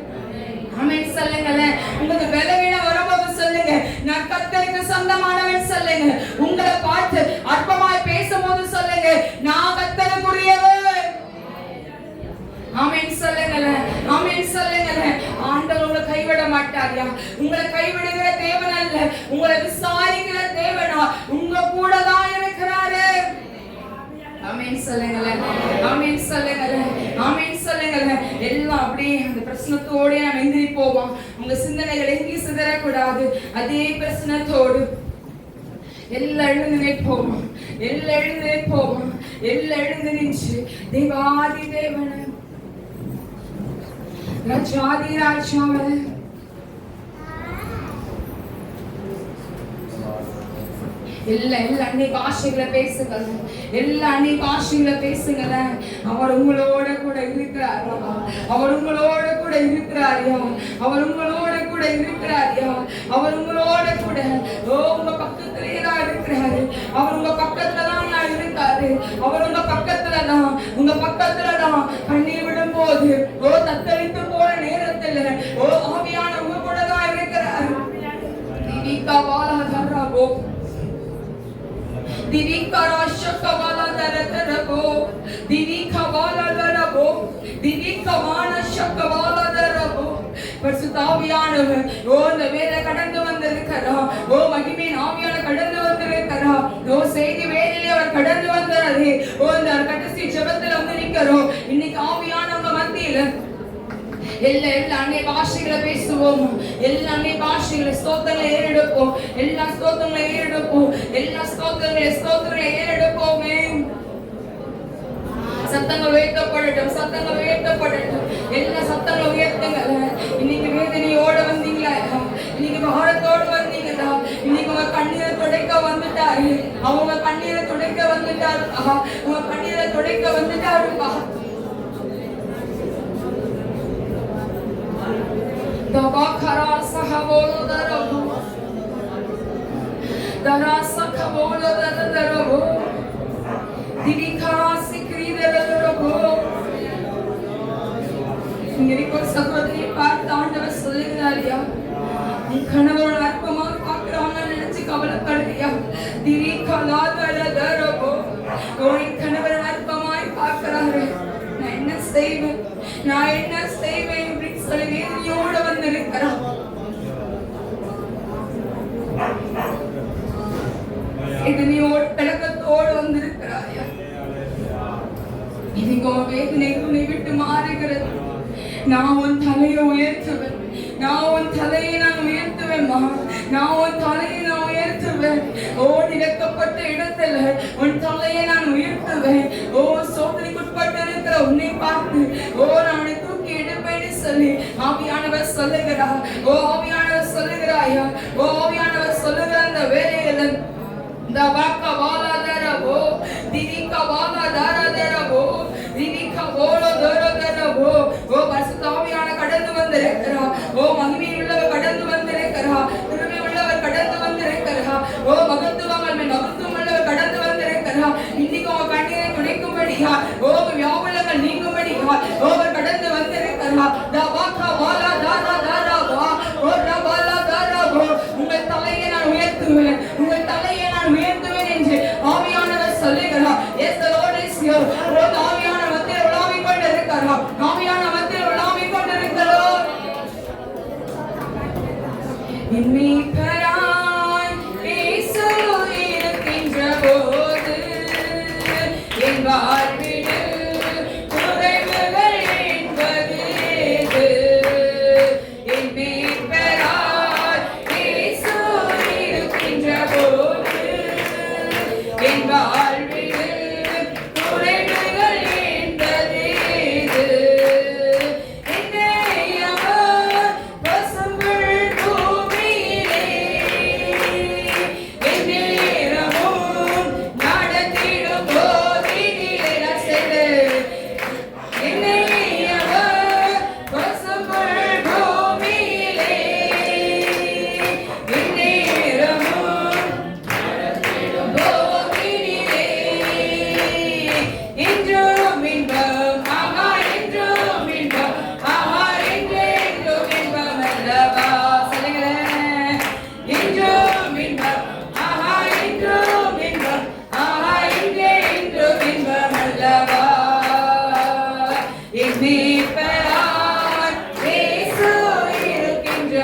ஆமென் சொல்லுங்களேன். உங்களுக்கு பலவீனம் வரும்போது சொல்லுங்க, நான் கர்த்தருக்கு சொந்தமானவன் சொல்லுங்க. உங்களை பார்த்து அற்பமாய் பேசும்போது சொல்லுங்க, நான் கர்த்தருக்குரியவன். ஆமென் சொல்லுங்களேன், ஆமென் சொல்லுங்களேன். ஆண்டவர் உங்களை கைவிட மாட்டாரியா. உங்களை கைவிடுகிற தேவன் அல்ல, உங்களை விசாரிக்கிற தேவனா உங்க கூட தான் இருக்கிறாரு. ஆமென் சொல்லுங்களேன், ஆமென் சொல்லுங்களேன், ஆமென் சொல்லுங்களேன். எல்லாம் அப்படியே அந்த பிரச்சனத்தோட நாம் எந்திரி போவோம். உங்க சிந்தனைகள் எங்கேயும் சிதறக்கூடாது. அதே பிரச்சனத்தோடு எல்லாம் எழுந்து நிற்போம், எல்லாம் எழுந்து நிற்போம், எல்லாம் எழுந்து நின்று தேவாதி தேவன ராஜாதி ராஜாவ எல்லா அன்னை பாஷைகளை பேசுங்க, எல்லா அன்னை பாஷைகளை பேசுங்க. அவர் உங்களோட கூட இருக்கிறாரா, அவர் உங்களோட கூட இருக்கிறாரியா, அவர் உங்களோட கூட இருக்கிறாரியா, அவர் உங்களோட கூட உங்க பக்கத்திலேயே தான் இருக்கிறாரு. அவர் உங்க பக்கத்துல தான் இருக்காரு. அவர் உங்க பக்கத்துல தான், உங்க பக்கத்துல தான். கண்ணீர் விடும் போது தத்தளித்து போன நேரத்தில் ஆவியான உங்க கூட தான் இருக்கிறாரு. Divikara shakavala daradarabo, divikavana darabo, divikavana shakavala darabo. பரிசுத்தாவியானவர் இந்த வேத கடந்து வந்திருக்கிறார். மகிமையின் ஆவியான கடந்து வந்திருக்கிறார். செய்தி வேலையிலே அவர் கடந்து வந்தாரு. இந்த கடைசி ஜெபத்துல வந்து நிக்கிறோம். இன்னைக்கு ஆவியானவங்க மத்தியில எல்லா அன்னை பாஷைகளை பேசுவோம். எல்லா அன்னை பாஷைகளை ஸ்தோத்திரங்களை ஏறெடுப்போம். எல்லா ஸ்தோத்திரங்களை ஏறெடுப்போம். எல்லா ஸ்தோத்திரங்களை ஏறெடுப்போமே. சத்தங்கள் உயர்த்தப்படட்டும், சத்தங்கள் உயர்த்தப்படட்டும். எல்லா சத்தங்களை உயர்த்துங்க. இன்னைக்கு வேதனையோட வந்தீங்களா, இன்னைக்கு பாரத்தோடு வந்தீங்களா, இன்னைக்கு உங்க கண்ணீரை துடைக்க வந்துட்டாரு. அவங்க கண்ணீரை துடைக்க வந்துட்டாரு. உங்க கண்ணீரை துடைக்க வந்துட்டாருப்பா. Dabakara sahavolo darabo, darasa kavolo darabo, divikara sikri darabo. இங்கேக்கோ சகோதரி பார்த்து ஆண்டவர் சொல்லுகிறாரியா, உன் கணவரோட அற்பமா பார்க்கிறாங்கன்னு நினைச்சு கவலைப்படுறியா? திவிகலா darabo, உன் கணவர் அற்பமாய் பார்க்கிறாரு. நான் என்ன செய்வேன், நான் என்ன செய்வேன் அப்படின்னு சொல்லி வேதனையோட வந்திருக்கிறான். வேதனையோட கலக்கத்தோடு வந்திருக்கிறாயா? இதுக்கு வேதனை உன்னை விட்டு மாறுகிறது. நான் உன் தலையை உயர்த்துவேன், நான் உன் தலையை நான் உயர்த்துவேன். நான் உன் தலையை நான் உயர்த்துவேன். நிலக்கப்பட்ட இடத்துல உன் தலையை நான் உயர்த்துவேன். சோதனைக்குட்பட்டு இருக்கிற உன்னை பார்த்து நான் உன்னை தூக்கி எடுப்பேன்னு சொல்லி ஆவியானவர் சொல்லுகிறார். ஆவியானவர் சொல்லுகிறாயா? ஆவியானவர் சொல்லுகிற அந்த வேலையில இந்த வாக்க வாலாதரவோ திவிக்க வாலாதாரதரவோ திவிக்க போலதரதரவோ பரிசுத்தாவியான கடந்து வந்திருக்கிறார். மகிமையில் உள்ளவர் கடந்து வந்திருக்கிறார். திருமை உள்ளவர் கடந்து வந்திருக்கிறார். மகத்துவங்கள் மகத்துவம் உள்ளவர் கடந்து வந்திருக்கிறார். இன்னைக்கு உங்க கண்ணீரை துடைக்கும்படியா, வியாபலங்கள் நீங்கும்படியா அவர் கடந்து வந்திருக்கிறார். உங்கள் தலையை நான் உயர்த்துவேன், உங்கள் தலையை நான் உயர்த்துவேன் என்று ஆவியானவர் சொல்லுகிறார். Yes, the Lord is here. ஆவியான மத்தியில் உலாவிக் கொண்டிருக்கிறார். ஆவியான மத்தியில் உலாவிக் கொண்டிருக்கிறார். மீட்பராய் இயேசு இருக்கின்ற போது என் வாழ்வில் குறைவுகள் என்பது ஏது? என் மீட்பராய் இயேசு இருக்கின்ற போது என் வாழ்வில் குறைவுகள் என்பது ஏது? மீட்பராய் இயேசு இருக்கின்ற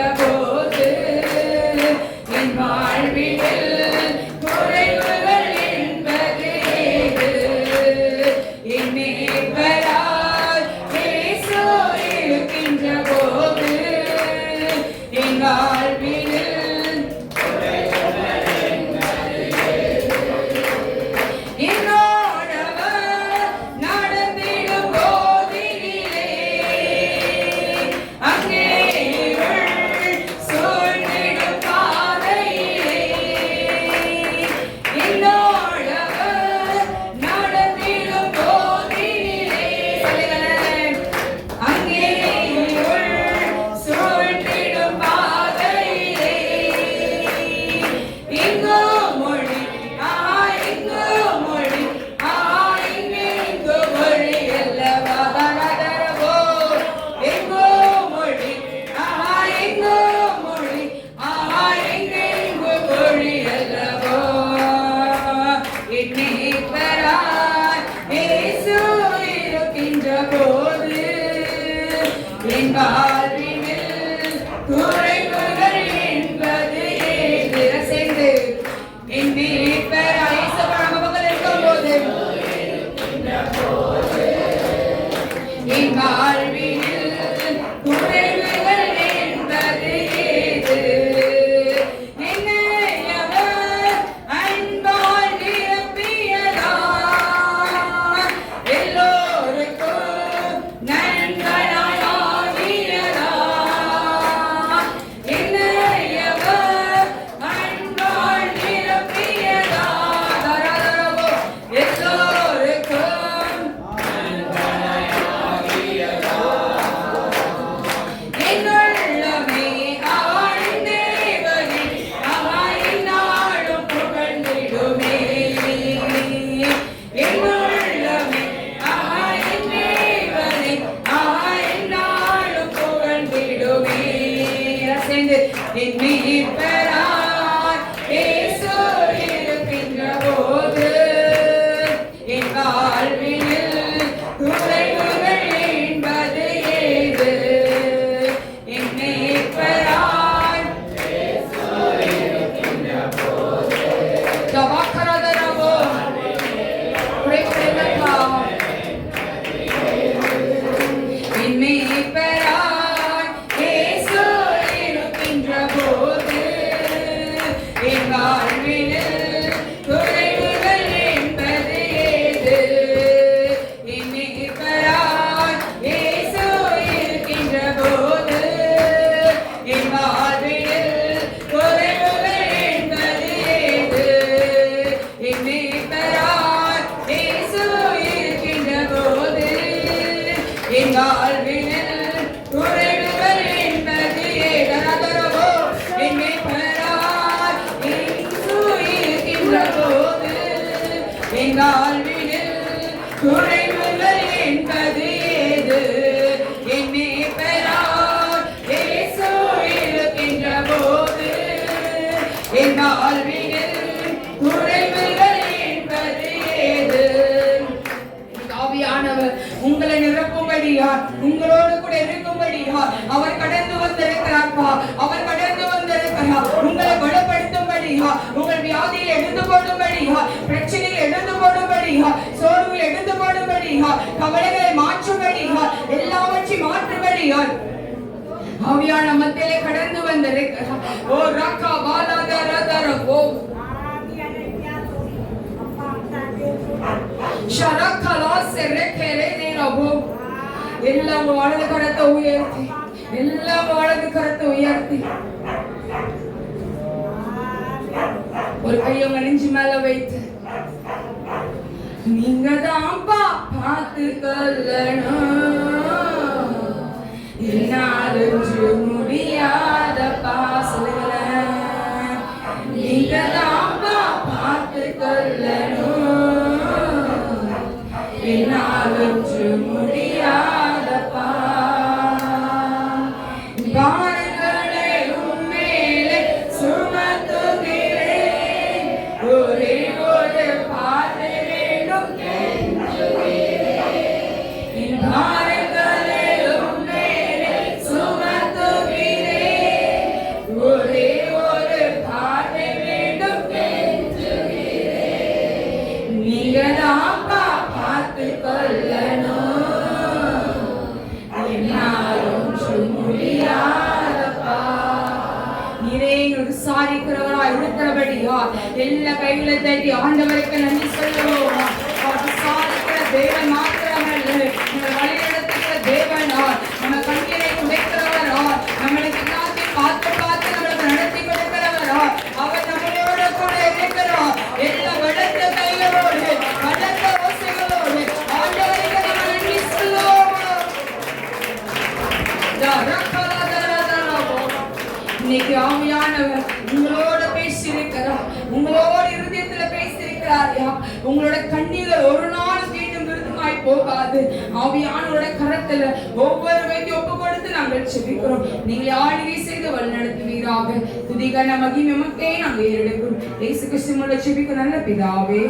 வாழ்வினில் குறைவுகள் என்பது ஏது? சேர்ந்து என் மீட்பராய் இயேசுவாக பக்கத்தில் இருக்கும்போது என் வாழ்வினில் குறைவுகள் என்பது ஏது? என்னை அவர் அன்பால் நிரப்பியதார், எல்லோருக்கும் நன்மையாய் ஆகியதார். என்னை அவர் அன்பால் நிரப்பியதார், தரதரவோ எல்லோருக்கும் என்னுள்ளமே அவன் தேவனே, அவன் நாளும் புகழ்ந்திடுமே. என்னுள்ளமே அவன் தேவனே, அவன் நாளும் புகழ்ந்திடுமே. சேர்ந்து என் மீட்பராய் இயேசு இருக்கின்ற போது என் வாழ்வினில் குறைவுகள் என்பது ஏது? என் மீட்பராய் ஜவாக்கரதரவோ குறைவுகளா என் மீட்பராய் இயேசு இருக்கின்ற போது என் வாழ்வினில் குறைவுகள் என்பது ஏது? என் மீட்பராய் இயேசு இருக்கின்ற போது என் வாழ்வினில் குறைவுகள் என்பது ஏது? என் மீட்பராய் இயேசு இருக்கின்ற போது என் வாழ்வினில் குறைவுகள் என்பது ஏது? தரதரவோ என் மீட்பராய் இயேசு இருக்கின்ற போது என் வாழ்வினில் குறைவுகள் என்பது ஏது? என் மீட்பராய் இயேசு இருக்கின்ற போது என் வாழ்வினில் குறைவுகள் என்பது ஏது? ஆவியானவர் உங்களை நிரப்பும்படியா, உங்களோடு கூட இருக்கும்படியா அவர் கடந்து வந்திருக்கிறார்ப்பா. அவர் கடந்து வந்திருக்கிறார் உங்களை பலப்படுத்தும்படியா, உங்கள் வியாதியில் எடுத்து போடும்படியா, பிரச்சனையில் எடுத்து போடும்படியா, சோர்வில் எடுத்து போடும்படியா, கவலைகளை மாற்றும்படியா, எல்லாவற்றையும் மாற்றும்படியா ஆவியான மத்தியிலே கடந்து வந்திருக்கிறார். ஓ ரக்கா பாலாதரதர ஓ எல்லாம் வலது கரத்தை உயர்த்தி, எல்லாம் வலது கரத்தை உயர்த்தி ஒரு கையை உங்க நெஞ்சு மேல வைத்து நீங்க தான்ப்பா பார்த்து கொள்ளணும், என்னாலும் முடியாத பாசல நீங்க தான்ப்பா பார்த்து கொள்ளணும், என்னாலும் முடியாதப்பா. பாரங்களை உம்மேலே சுமத்துகிறேன், ஒரே ஒரு பார்வை வேண்டும் என் பாரங்களை உம்மேலே சுமத்துகிறேன், ஒரே ஒரு பார்வை வேண்டும் நீங்க தான்ப்பா பார்த்து கொள்ளணும், என்னாலும் முடியாதப்பா. நீரே எங்களுக்கு சாதிக்கிறவரா இருக்கிறபடியா எல்லா கைகளை தட்டி ஆண்டவருக்கு நன்றி சொல்லுவோம். சாதிக்கிற தேவன் மாத்திரமல்ல, நம்ம வழிநடத்துகிற தேவனா, நம்ம கண்ணீரை துடைக்கிறவரா, நம்மளுக்கு எல்லாத்தையும் பார்த்து பார்த்து நம்மளுக்கு நடத்தி கொடுக்கிறவரா, அவர் நம்மளோட கூட இருக்கிறார். எல்லா வளர்த்த கைகளோடு வளர்த்த ஓசைகளோடு ஆண்டவருக்கு நம்ம நன்றி சொல்லுவோம். இன்னைக்கு ஆவியானவர் உங்களோட பேசியிருக்கிறார், உங்களோட இருதயத்துல பேசியிருக்கிறார். உங்களோட கண்ணீர்கள் ஒரு நாள் மீண்டும் விருதுமாய் போகாது. ஆவியானவரோட கரத்துல ஒவ்வொரு வைத்திய ஒப்பு கொடுத்து நாங்கள் செபிக்கிறோம். நீங்கள் ஆளுகை செய்து வழிநடத்துவீராக. துதிகன மகிமை மக்கே நாங்கள் ஏறெடுக்கிறோம். இயேசு கிறிஸ்துவோட செபிக்க நல்ல பிதாவே.